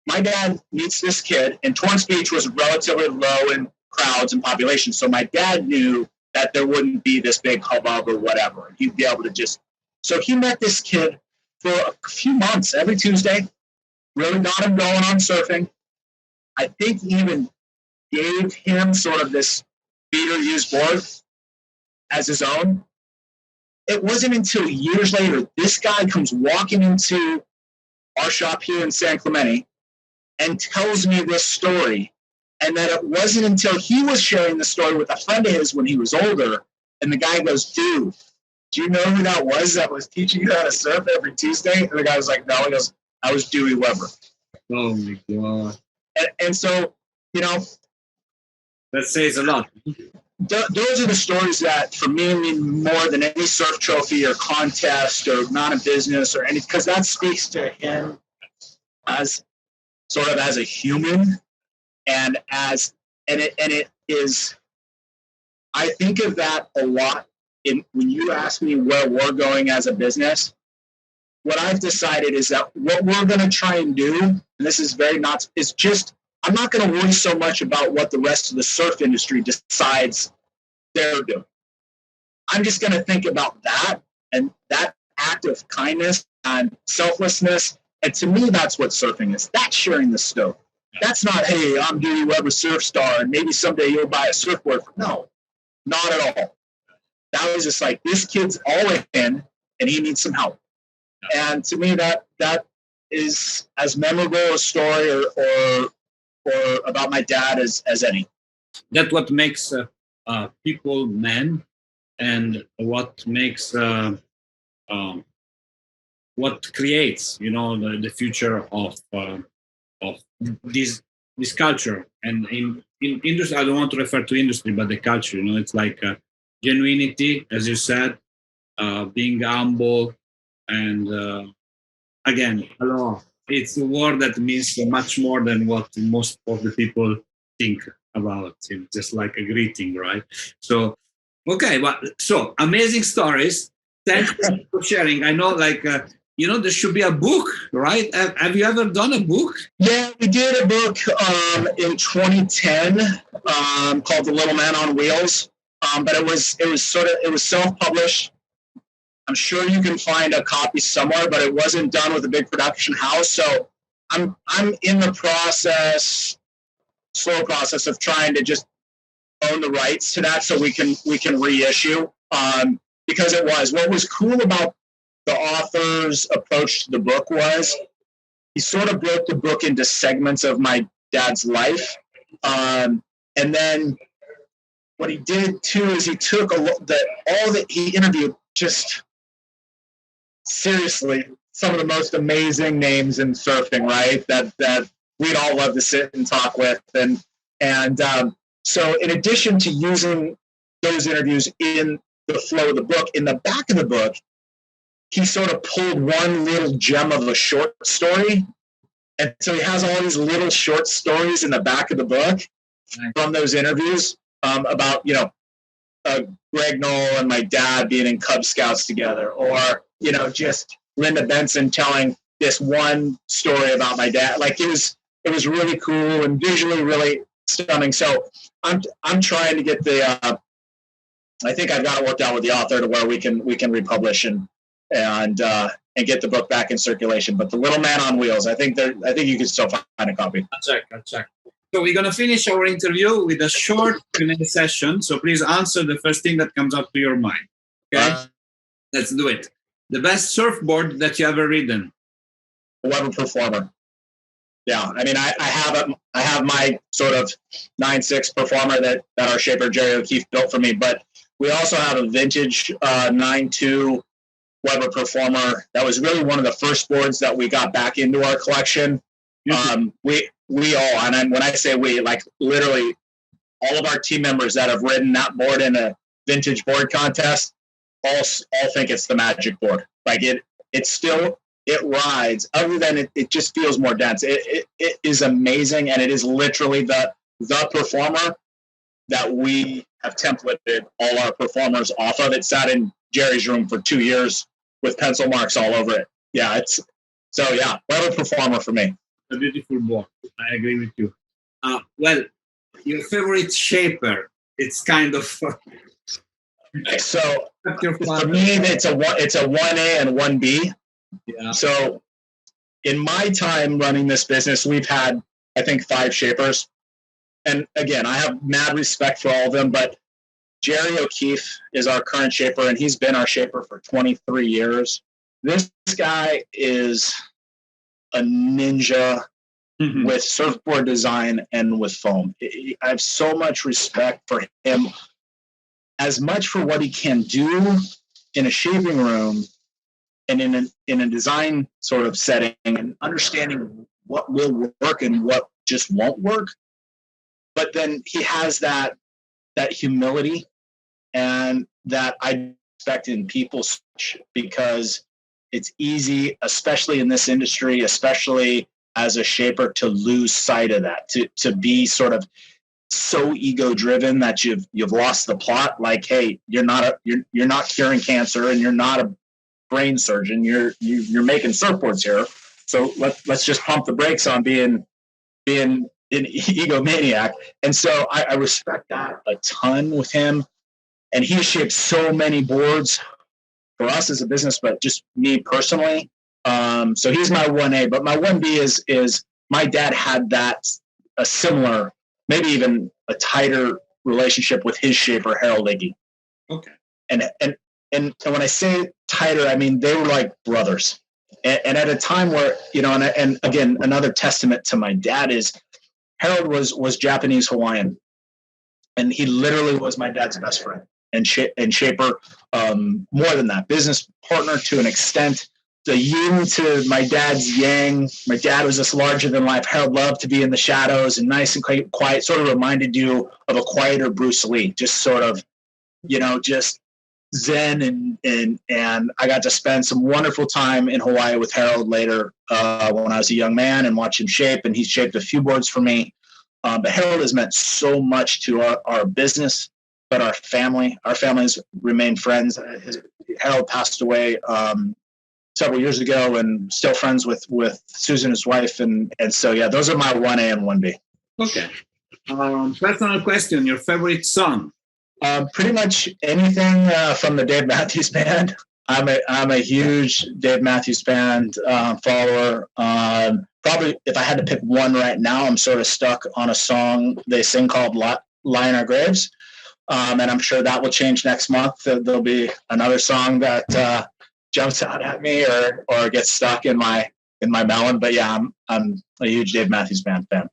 my dad meets this kid, and Torrance Beach was relatively low in crowds and population. So my dad knew that there wouldn't be this big hubbub or whatever. He'd be able to just. So he met this kid for a few months every Tuesday, really got him going on surfing. I think even gave him sort of this beater used board as his own. It wasn't until years later, this guy comes walking into our shop here in San Clemente and tells me this story. And that it wasn't until he was sharing the story with a friend of his when he was older. And the guy goes, dude, do you know who that was teaching you how to surf every Tuesday? And the guy was like, no. He goes, I was Dewey Weber. Oh, my God. And so, you know. That says a lot. Those are the stories that, for me, mean more than any surf trophy or contest or amount of business or any, because that speaks to him as sort of as a human, and it is. I think of that a lot when you ask me where we're going as a business. What I've decided is that what we're going to try and do, and this is is just. I'm not going to worry so much about what the rest of the surf industry decides they're doing. I'm just going to think about that and that act of kindness and selflessness. And to me, that's what surfing is. That's sharing the stove. That's not, hey, I'm Dewey Weber Surf Star, and maybe someday you'll buy a surfboard. No, not at all. That was just like, this kid's all in, and he needs some help. And to me, that is as memorable a story or about my dad as any. That's what makes people men, and what makes what creates, the future of this culture. And in industry, I don't want to refer to industry, but the culture. It's like genuinity, as you said, being humble, and again, aloha. It's a word that means much more than what most of the people think about. It's just like a greeting, right? So, okay, so amazing stories. Thanks for sharing. I know, there should be a book, right? Have you ever done a book? Yeah, we did a book in 2010 called The Little Man on Wheels, but it was self-published. I'm sure you can find a copy somewhere, but it wasn't done with a big production house. So I'm in the slow process of trying to just own the rights to that, so we can reissue. Because what was cool about the author's approach to the book was he sort of broke the book into segments of my dad's life, and then what he did too is he took all that he interviewed, just seriously, some of the most amazing names in surfing, right? That we'd all love to sit and talk with. And so in addition to using those interviews in the flow of the book, in the back of the book, he sort of pulled one little gem of a short story. And so he has all these little short stories in the back of the book from those interviews about, Greg Knoll and my dad being in Cub Scouts together, or just Linda Benson telling this one story about my dad. Like it was really cool and visually really stunning. So I'm trying to get I think I've got it worked out with the author to where we can republish and get the book back in circulation. But The Little Man on Wheels, I think you can still find a copy. I'll check. So we're going to finish our interview with a short Q&A session. So please answer the first thing that comes up to your mind. Okay? Let's do it. The best surfboard that you ever ridden? Weber Performer. Yeah, I mean, I have my sort of 9.6 Performer that our shaper Jerry O'Keefe built for me, but we also have a vintage 9.2 Weber Performer that was really one of the first boards that we got back into our collection. We all, and when I say we, like literally all of our team members that have ridden that board in a vintage board contest, all think it's the magic board. Like it's still it rides. Other than it just feels more dense. It is amazing, and it is literally the performer that we have templated all our performers off of. It sat in Jerry's room for 2 years with pencil marks all over it. Yeah, Weber performer for me. A beautiful board. I agree with you. Well, your favorite shaper? It's kind of So your for me, it's a 1A and 1B. Yeah. So in my time running this business, we've had, I think, 5 shapers. And again, I have mad respect for all of them, but Jerry O'Keefe is our current shaper, and he's been our shaper for 23 years. This guy is a ninja with surfboard design and with foam. I have so much respect for him, as much for what he can do in a shaping room and in a design sort of setting, and understanding what will work and what just won't work. But then he has that humility, and that I expect in people, because it's easy, especially in this industry, especially as a shaper, to lose sight of that, to be sort of so ego driven that you've lost the plot. Like, hey, you're not curing cancer, and you're not a brain surgeon. You're making surfboards here, so let's just pump the brakes on being an egomaniac. And so I respect that a ton with him. And he shaped so many boards for us as a business, but just me personally. So he's my 1A, but my 1B is my dad had a similar, maybe even a tighter relationship with his shaper, Harold Iggy. Okay. And when I say tighter, I mean, they were like brothers. And at a time where, and again, another testament to my dad is Harold was Japanese Hawaiian, and he literally was my dad's best friend and shaper. More than that, business partner to an extent. The yin to my dad's yang. My dad was this larger than life. Harold loved to be in the shadows and nice and quiet. Sort of reminded you of a quieter Bruce Lee. Just sort of, just zen, and I got to spend some wonderful time in Hawaii with Harold later when I was a young man, and watch him shape. And he's shaped a few boards for me. But Harold has meant so much to our business, but our families remain friends. Harold passed away several years ago, and still friends with Susan, his wife. And so, yeah, those are my 1A and 1B. Okay. Personal question, your favorite song? Pretty much anything from the Dave Matthews Band. I'm a huge Dave Matthews Band follower. Probably if I had to pick one right now, I'm sort of stuck on a song they sing called Lie in Our Graves. And I'm sure that will change next month. There'll be another song that jumps out at me or gets stuck in my melon. But yeah, I'm a huge Dave Matthews Band fan.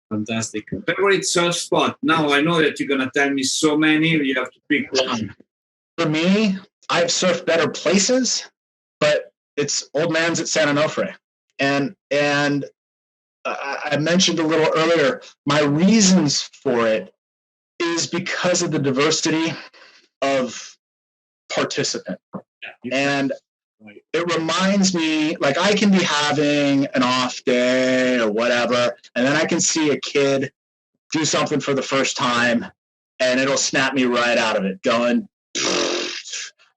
Fantastic. Favorite surf spot? Now I know that you're gonna tell me so many. You have to pick one. For me, I've surfed better places, but it's Old Man's at San Onofre. And I mentioned a little earlier, my reasons for it is because of the diversity of participant. And it reminds me, like, I can be having an off day or whatever, and then I can see a kid do something for the first time, and it'll snap me right out of it, going,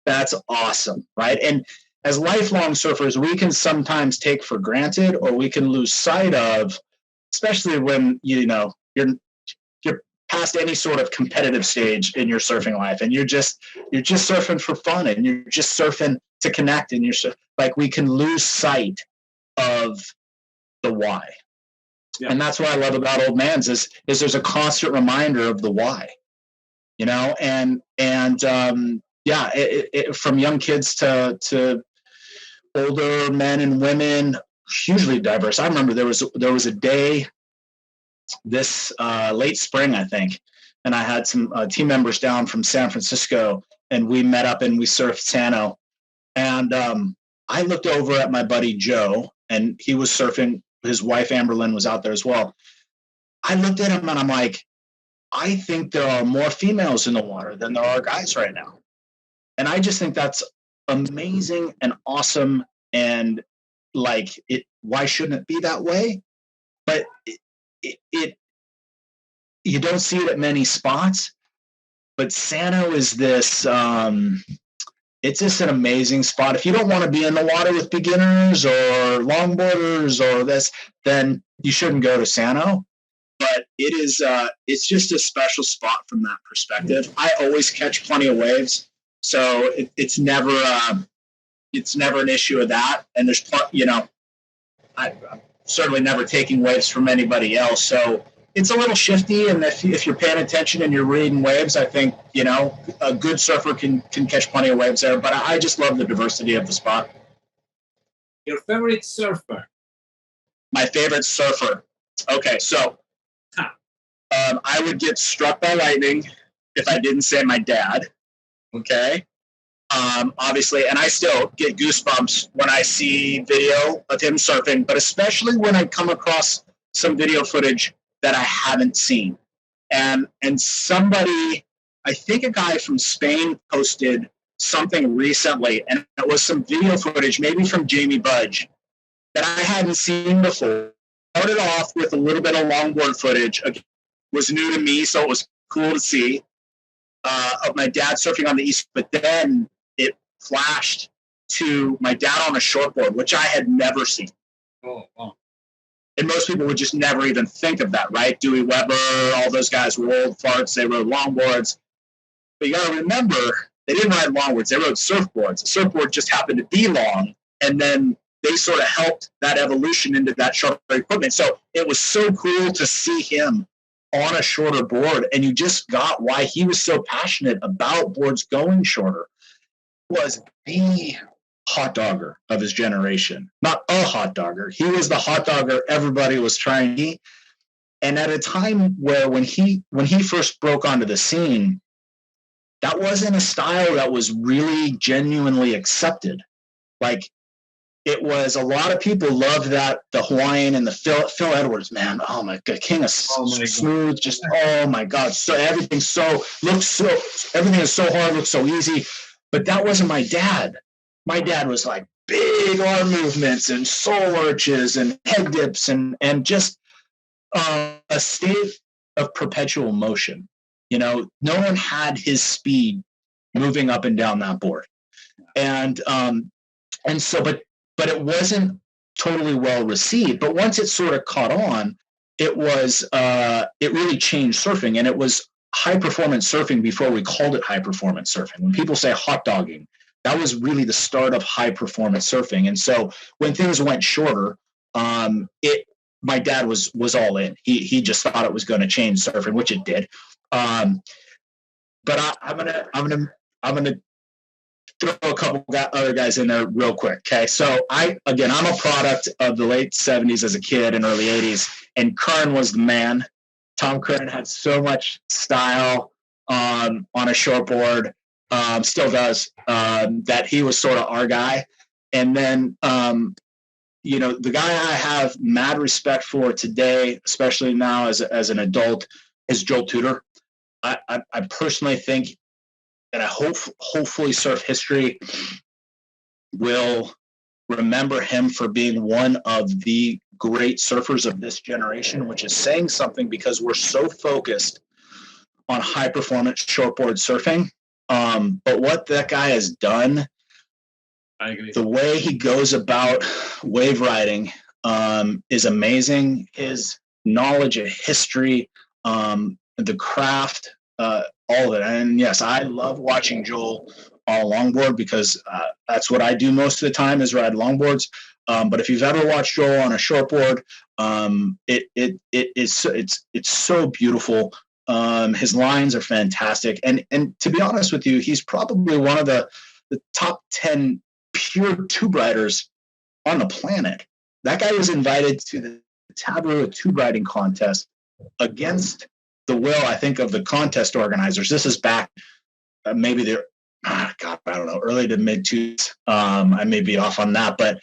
that's awesome, right? And as lifelong surfers, we can sometimes take for granted, or we can lose sight of, especially when you're past any sort of competitive stage in your surfing life, and you're just surfing for fun, and you're just surfing to connect, and like, we can lose sight of the why. Yeah. And that's what I love about Old Man's is there's a constant reminder of the why, and from young kids to older men and women, hugely diverse. I remember there was a day this late spring, I think, and I had some team members down from San Francisco, and we met up and we surfed Sano. And I looked over at my buddy Joe, and he was surfing. His wife Amberlynn was out there as well. I looked at him and I'm like, I think there are more females in the water than there are guys right now. And I just think that's amazing and awesome. And like it. Why shouldn't it be that way? But it you don't see it at many spots. But Sano is this. It's just an amazing spot. If you don't want to be in the water with beginners or longboarders or this, then you shouldn't go to Sano. But it is, it's just a special spot from that perspective. I always catch plenty of waves, so it's never an issue of that. And there's, I'm certainly never taking waves from anybody else. So it's a little shifty, and if you're paying attention and you're reading waves, I think, a good surfer can catch plenty of waves there. But I just love the diversity of the spot. Your favorite surfer? My favorite surfer. Okay, so I would get struck by lightning if I didn't say my dad. Okay. Obviously, and I still get goosebumps when I see video of him surfing, but especially when I come across some video footage that I haven't seen. And somebody, I think a guy from Spain posted something recently, and it was some video footage, maybe from Jamie Budge, that I hadn't seen before. Started off with a little bit of longboard footage. Again, was new to me, so it was cool to see of my dad surfing on the East, but then it flashed to my dad on a shortboard, which I had never seen. Oh. And most people would just never even think of that, right? Dewey, Weber, all those guys were old farts. They rode longboards. But you got to remember, they didn't ride longboards. They rode surfboards. A surfboard just happened to be long, and then they sort of helped that evolution into that shorter equipment. So it was so cool to see him on a shorter board, and you just got why he was so passionate about boards going shorter. Was the hot dogger of his generation. Not a hot dogger. He was the hot dogger everybody was trying to be. And at a time where when he first broke onto the scene, that wasn't a style that was really genuinely accepted. Like, it was, a lot of people loved that, the Hawaiian and the Phil Edwards, man. Oh my God, king of smooth, just, oh my God. So everything is so hard, looks so easy. But that wasn't my dad. My dad was like big arm movements and soul arches and head dips and just a state of perpetual motion. No one had his speed moving up and down that board. And so, but it wasn't totally well received. But once it sort of caught on, it really changed surfing, and it was high performance surfing before we called it high performance surfing. When people say hot dogging, that was really the start of high performance surfing. And so when things went shorter, my dad was all in. He just thought it was going to change surfing, which it did. But I'm gonna throw a couple other guys in there real quick. Okay, so I'm a product of the late '70s as a kid and early '80s, and Kern was the man. Tom Curran had so much style on a shortboard, still does, that he was sort of our guy. And then, the guy I have mad respect for today, especially now as an adult, is Joel Tudor. I personally think, and I hopefully surf history will remember him for being one of the great surfers of this generation, which is saying something because we're so focused on high performance shortboard surfing. But what that guy has done, I agree. The way he goes about wave riding is amazing. His knowledge of history, the craft, all of it. And yes, I love watching Joel on a longboard because that's what I do most of the time, is ride longboards. But if you've ever watched Joel on a shortboard, it's so beautiful. His lines are fantastic, and to be honest with you, he's probably one of the top 10 pure tube riders on the planet. That guy was invited to the Taboo tube riding contest against the will, I think, of the contest organizers. This is back maybe I don't know, early to mid 2000s. I may be off on that, but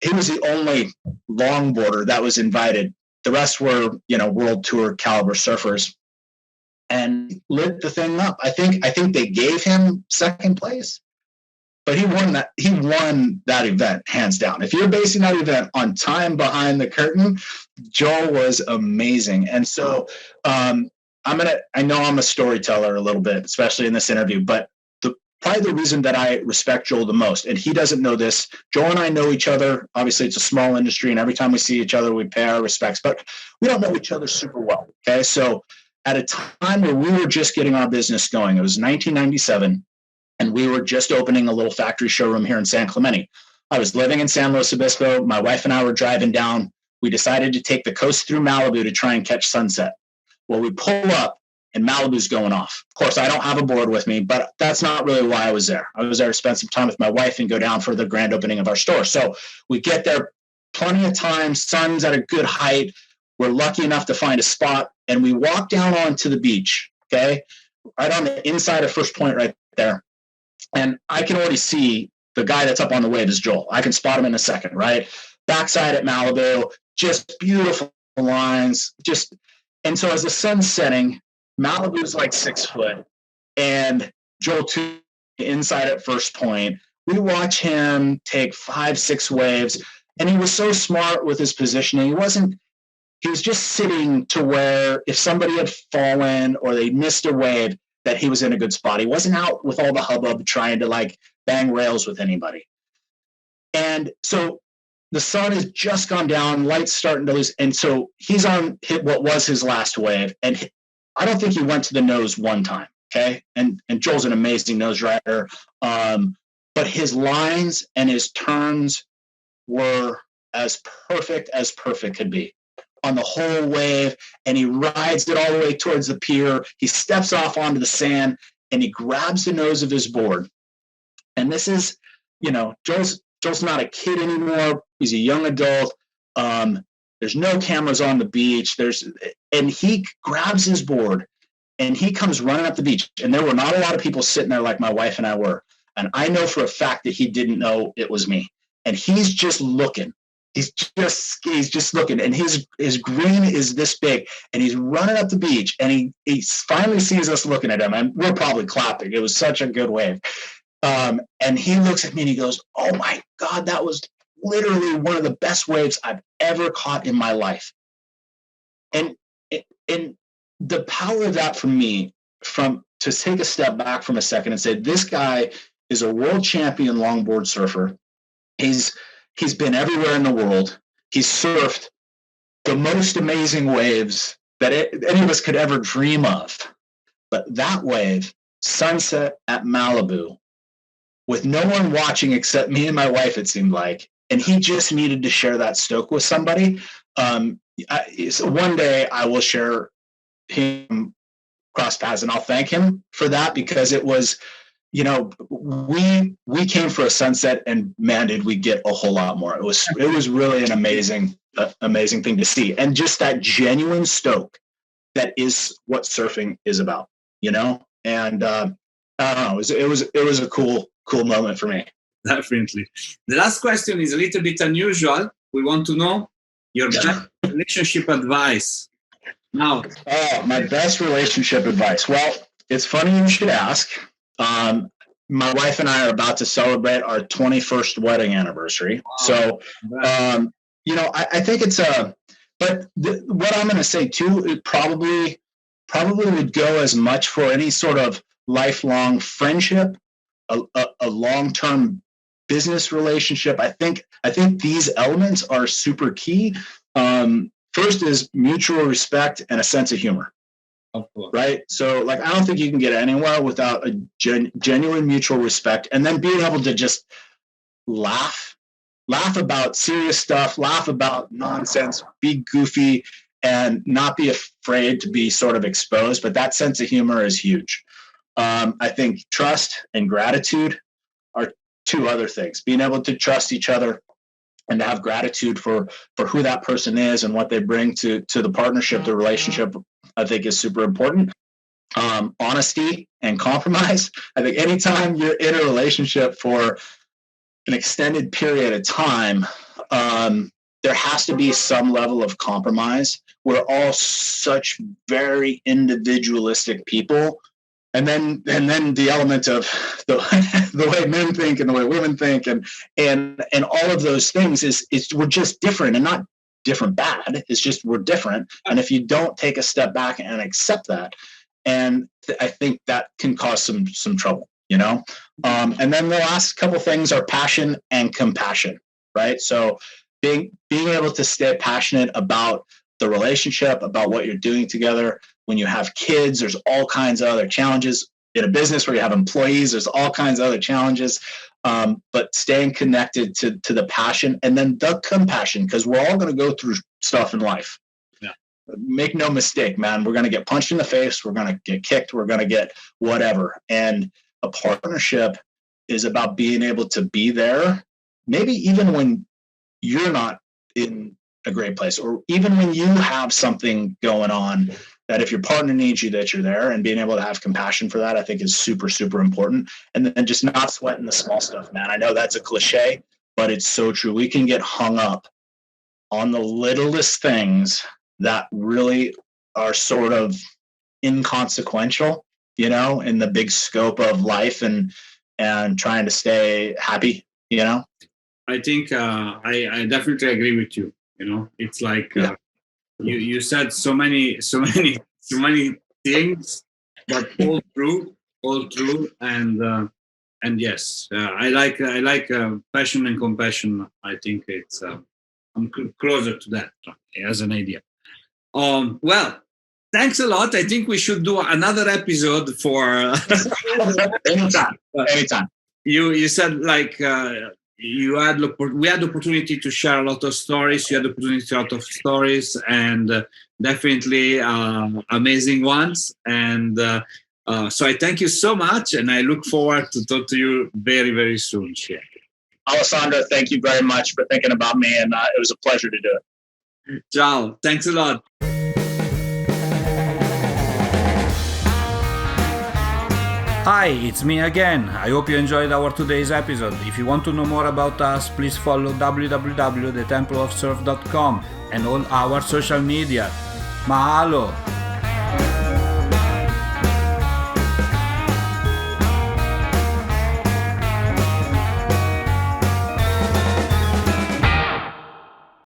he was the only longboarder that was invited. The rest were, world tour caliber surfers, and lit the thing up. I think they gave him second place, but he won that event hands down. If you're basing that event on time behind the curtain, Joel was amazing. And so I know I'm a storyteller a little bit, especially in this interview, but probably the reason that I respect Joel the most, and he doesn't know this, Joel and I know each other. Obviously, it's a small industry, and every time we see each other, we pay our respects, but we don't know each other super well. Okay. So at a time where we were just getting our business going, it was 1997, and we were just opening a little factory showroom here in San Clemente. I was living in San Luis Obispo. My wife and I were driving down. We decided to take the coast through Malibu to try and catch sunset. Well, we pull up, and Malibu's going off. Of course, I don't have a board with me, but that's not really why I was there. I was there to spend some time with my wife and go down for the grand opening of our store. So we get there plenty of time. Sun's at a good height. We're lucky enough to find a spot, and we walk down onto the beach, okay, right on the inside of First Point right there. And I can already see the guy that's up on the wave is Joel. I can spot him in a second, right? Backside at Malibu, just beautiful lines. And so as the sun's setting, Malibu's like 6 foot, and Joel too, inside at First Point. We watch him take 5, 6 waves, and he was so smart with his positioning. He was just sitting to where if somebody had fallen or they missed a wave, that he was in a good spot. He wasn't out with all the hubbub trying to like bang rails with anybody. And so the sun has just gone down, light's starting to lose. And so he's on what was his last wave. And I don't think he went to the nose one time. Okay. And Joel's an amazing nose rider. But his lines and his turns were as perfect could be on the whole wave. And he rides it all the way towards the pier. He steps off onto the sand and he grabs the nose of his board. And this is, Joel's not a kid anymore. He's a young adult. There's no cameras on the beach. And he grabs his board and he comes running up the beach. And there were not a lot of people sitting there like my wife and I were. And I know for a fact that he didn't know it was me. And he's just looking. He's just looking. And his green is this big. And he's running up the beach. And he finally sees us looking at him. And we're probably clapping. It was such a good wave. And he looks at me and he goes, "Oh my God, that was literally one of the best waves I've ever caught in my life." And the power of that for me, to take a step back from a second and say, this guy is a world champion longboard surfer. He's been everywhere in the world. He's surfed the most amazing waves that any of us could ever dream of. But that wave, sunset at Malibu, with no one watching except me and my wife, it seemed like, and he just needed to share that stoke with somebody. So one day I will share him cross paths, and I'll thank him for that, because it was, we came for a sunset, and man, did we get a whole lot more. It was really an amazing thing to see, and just that genuine stoke that is what surfing is about, And I don't know, it was a cool moment for me. Definitely. The last question is a little bit unusual. We want to know your best relationship advice. Now, my best relationship advice. Well, it's funny you should ask. My wife and I are about to celebrate our 21st wedding anniversary. Wow. So, I think it's what I'm going to say too, it probably would go as much for any sort of lifelong friendship, a long-term business relationship. I think these elements are super key. First is mutual respect and a sense of humor. Right? So I don't think you can get anywhere without a genuine mutual respect, and then being able to just laugh about serious stuff, laugh about nonsense, be goofy, and not be afraid to be sort of exposed. But that sense of humor is huge. I think trust and gratitude are two other things. Being able to trust each other and to have gratitude for who that person is and what they bring to the partnership, the relationship, I think is super important. Honesty and compromise. I think anytime you're in a relationship for an extended period of time, there has to be some level of compromise. We're all such very individualistic people then the element of the way men think and the way women think and all of those things is we're just different, and not different bad. It's just we're different. And if you don't take a step back and accept that, and I think that can cause some trouble, you know. And then the last couple things are passion and compassion, right? So being able to stay passionate about the relationship, about what you're doing together. When you have kids, there's all kinds of other challenges. In a business where you have employees, there's all kinds of other challenges. But staying connected to the passion, and then the compassion, because we're all going to go through stuff in life. Yeah. Make no mistake, man. We're going to get punched in the face. We're going to get kicked. We're going to get whatever. And a partnership is about being able to be there, maybe even when you're not in a great place, or even when you have something going on, that if your partner needs you, that you're there, and being able to have compassion for that, I think is super, super important. And then just not sweating the small stuff, man. I know that's a cliche, but it's so true. We can get hung up on the littlest things that really are sort of inconsequential, you know, in the big scope of life and trying to stay happy, you know? I think I definitely agree with you. You know, it's like you said so many things, but all true, and yes, I like passion and compassion. I think it's I'm closer to that as an idea. Well, thanks a lot. I think we should do another episode for anytime. You said like. We had the opportunity to share a lot of stories. You had the opportunity to a lot of stories, and definitely amazing ones. And so I thank you so much, and I look forward to talk to you very, very soon, Shea. Alessandro, thank you very much for thinking about me, and it was a pleasure to do it. Ciao. Thanks a lot. Hi, it's me again. I hope you enjoyed our today's episode. If you want to know more about us, please follow www.thetempleofsurf.com and all our social media. Mahalo!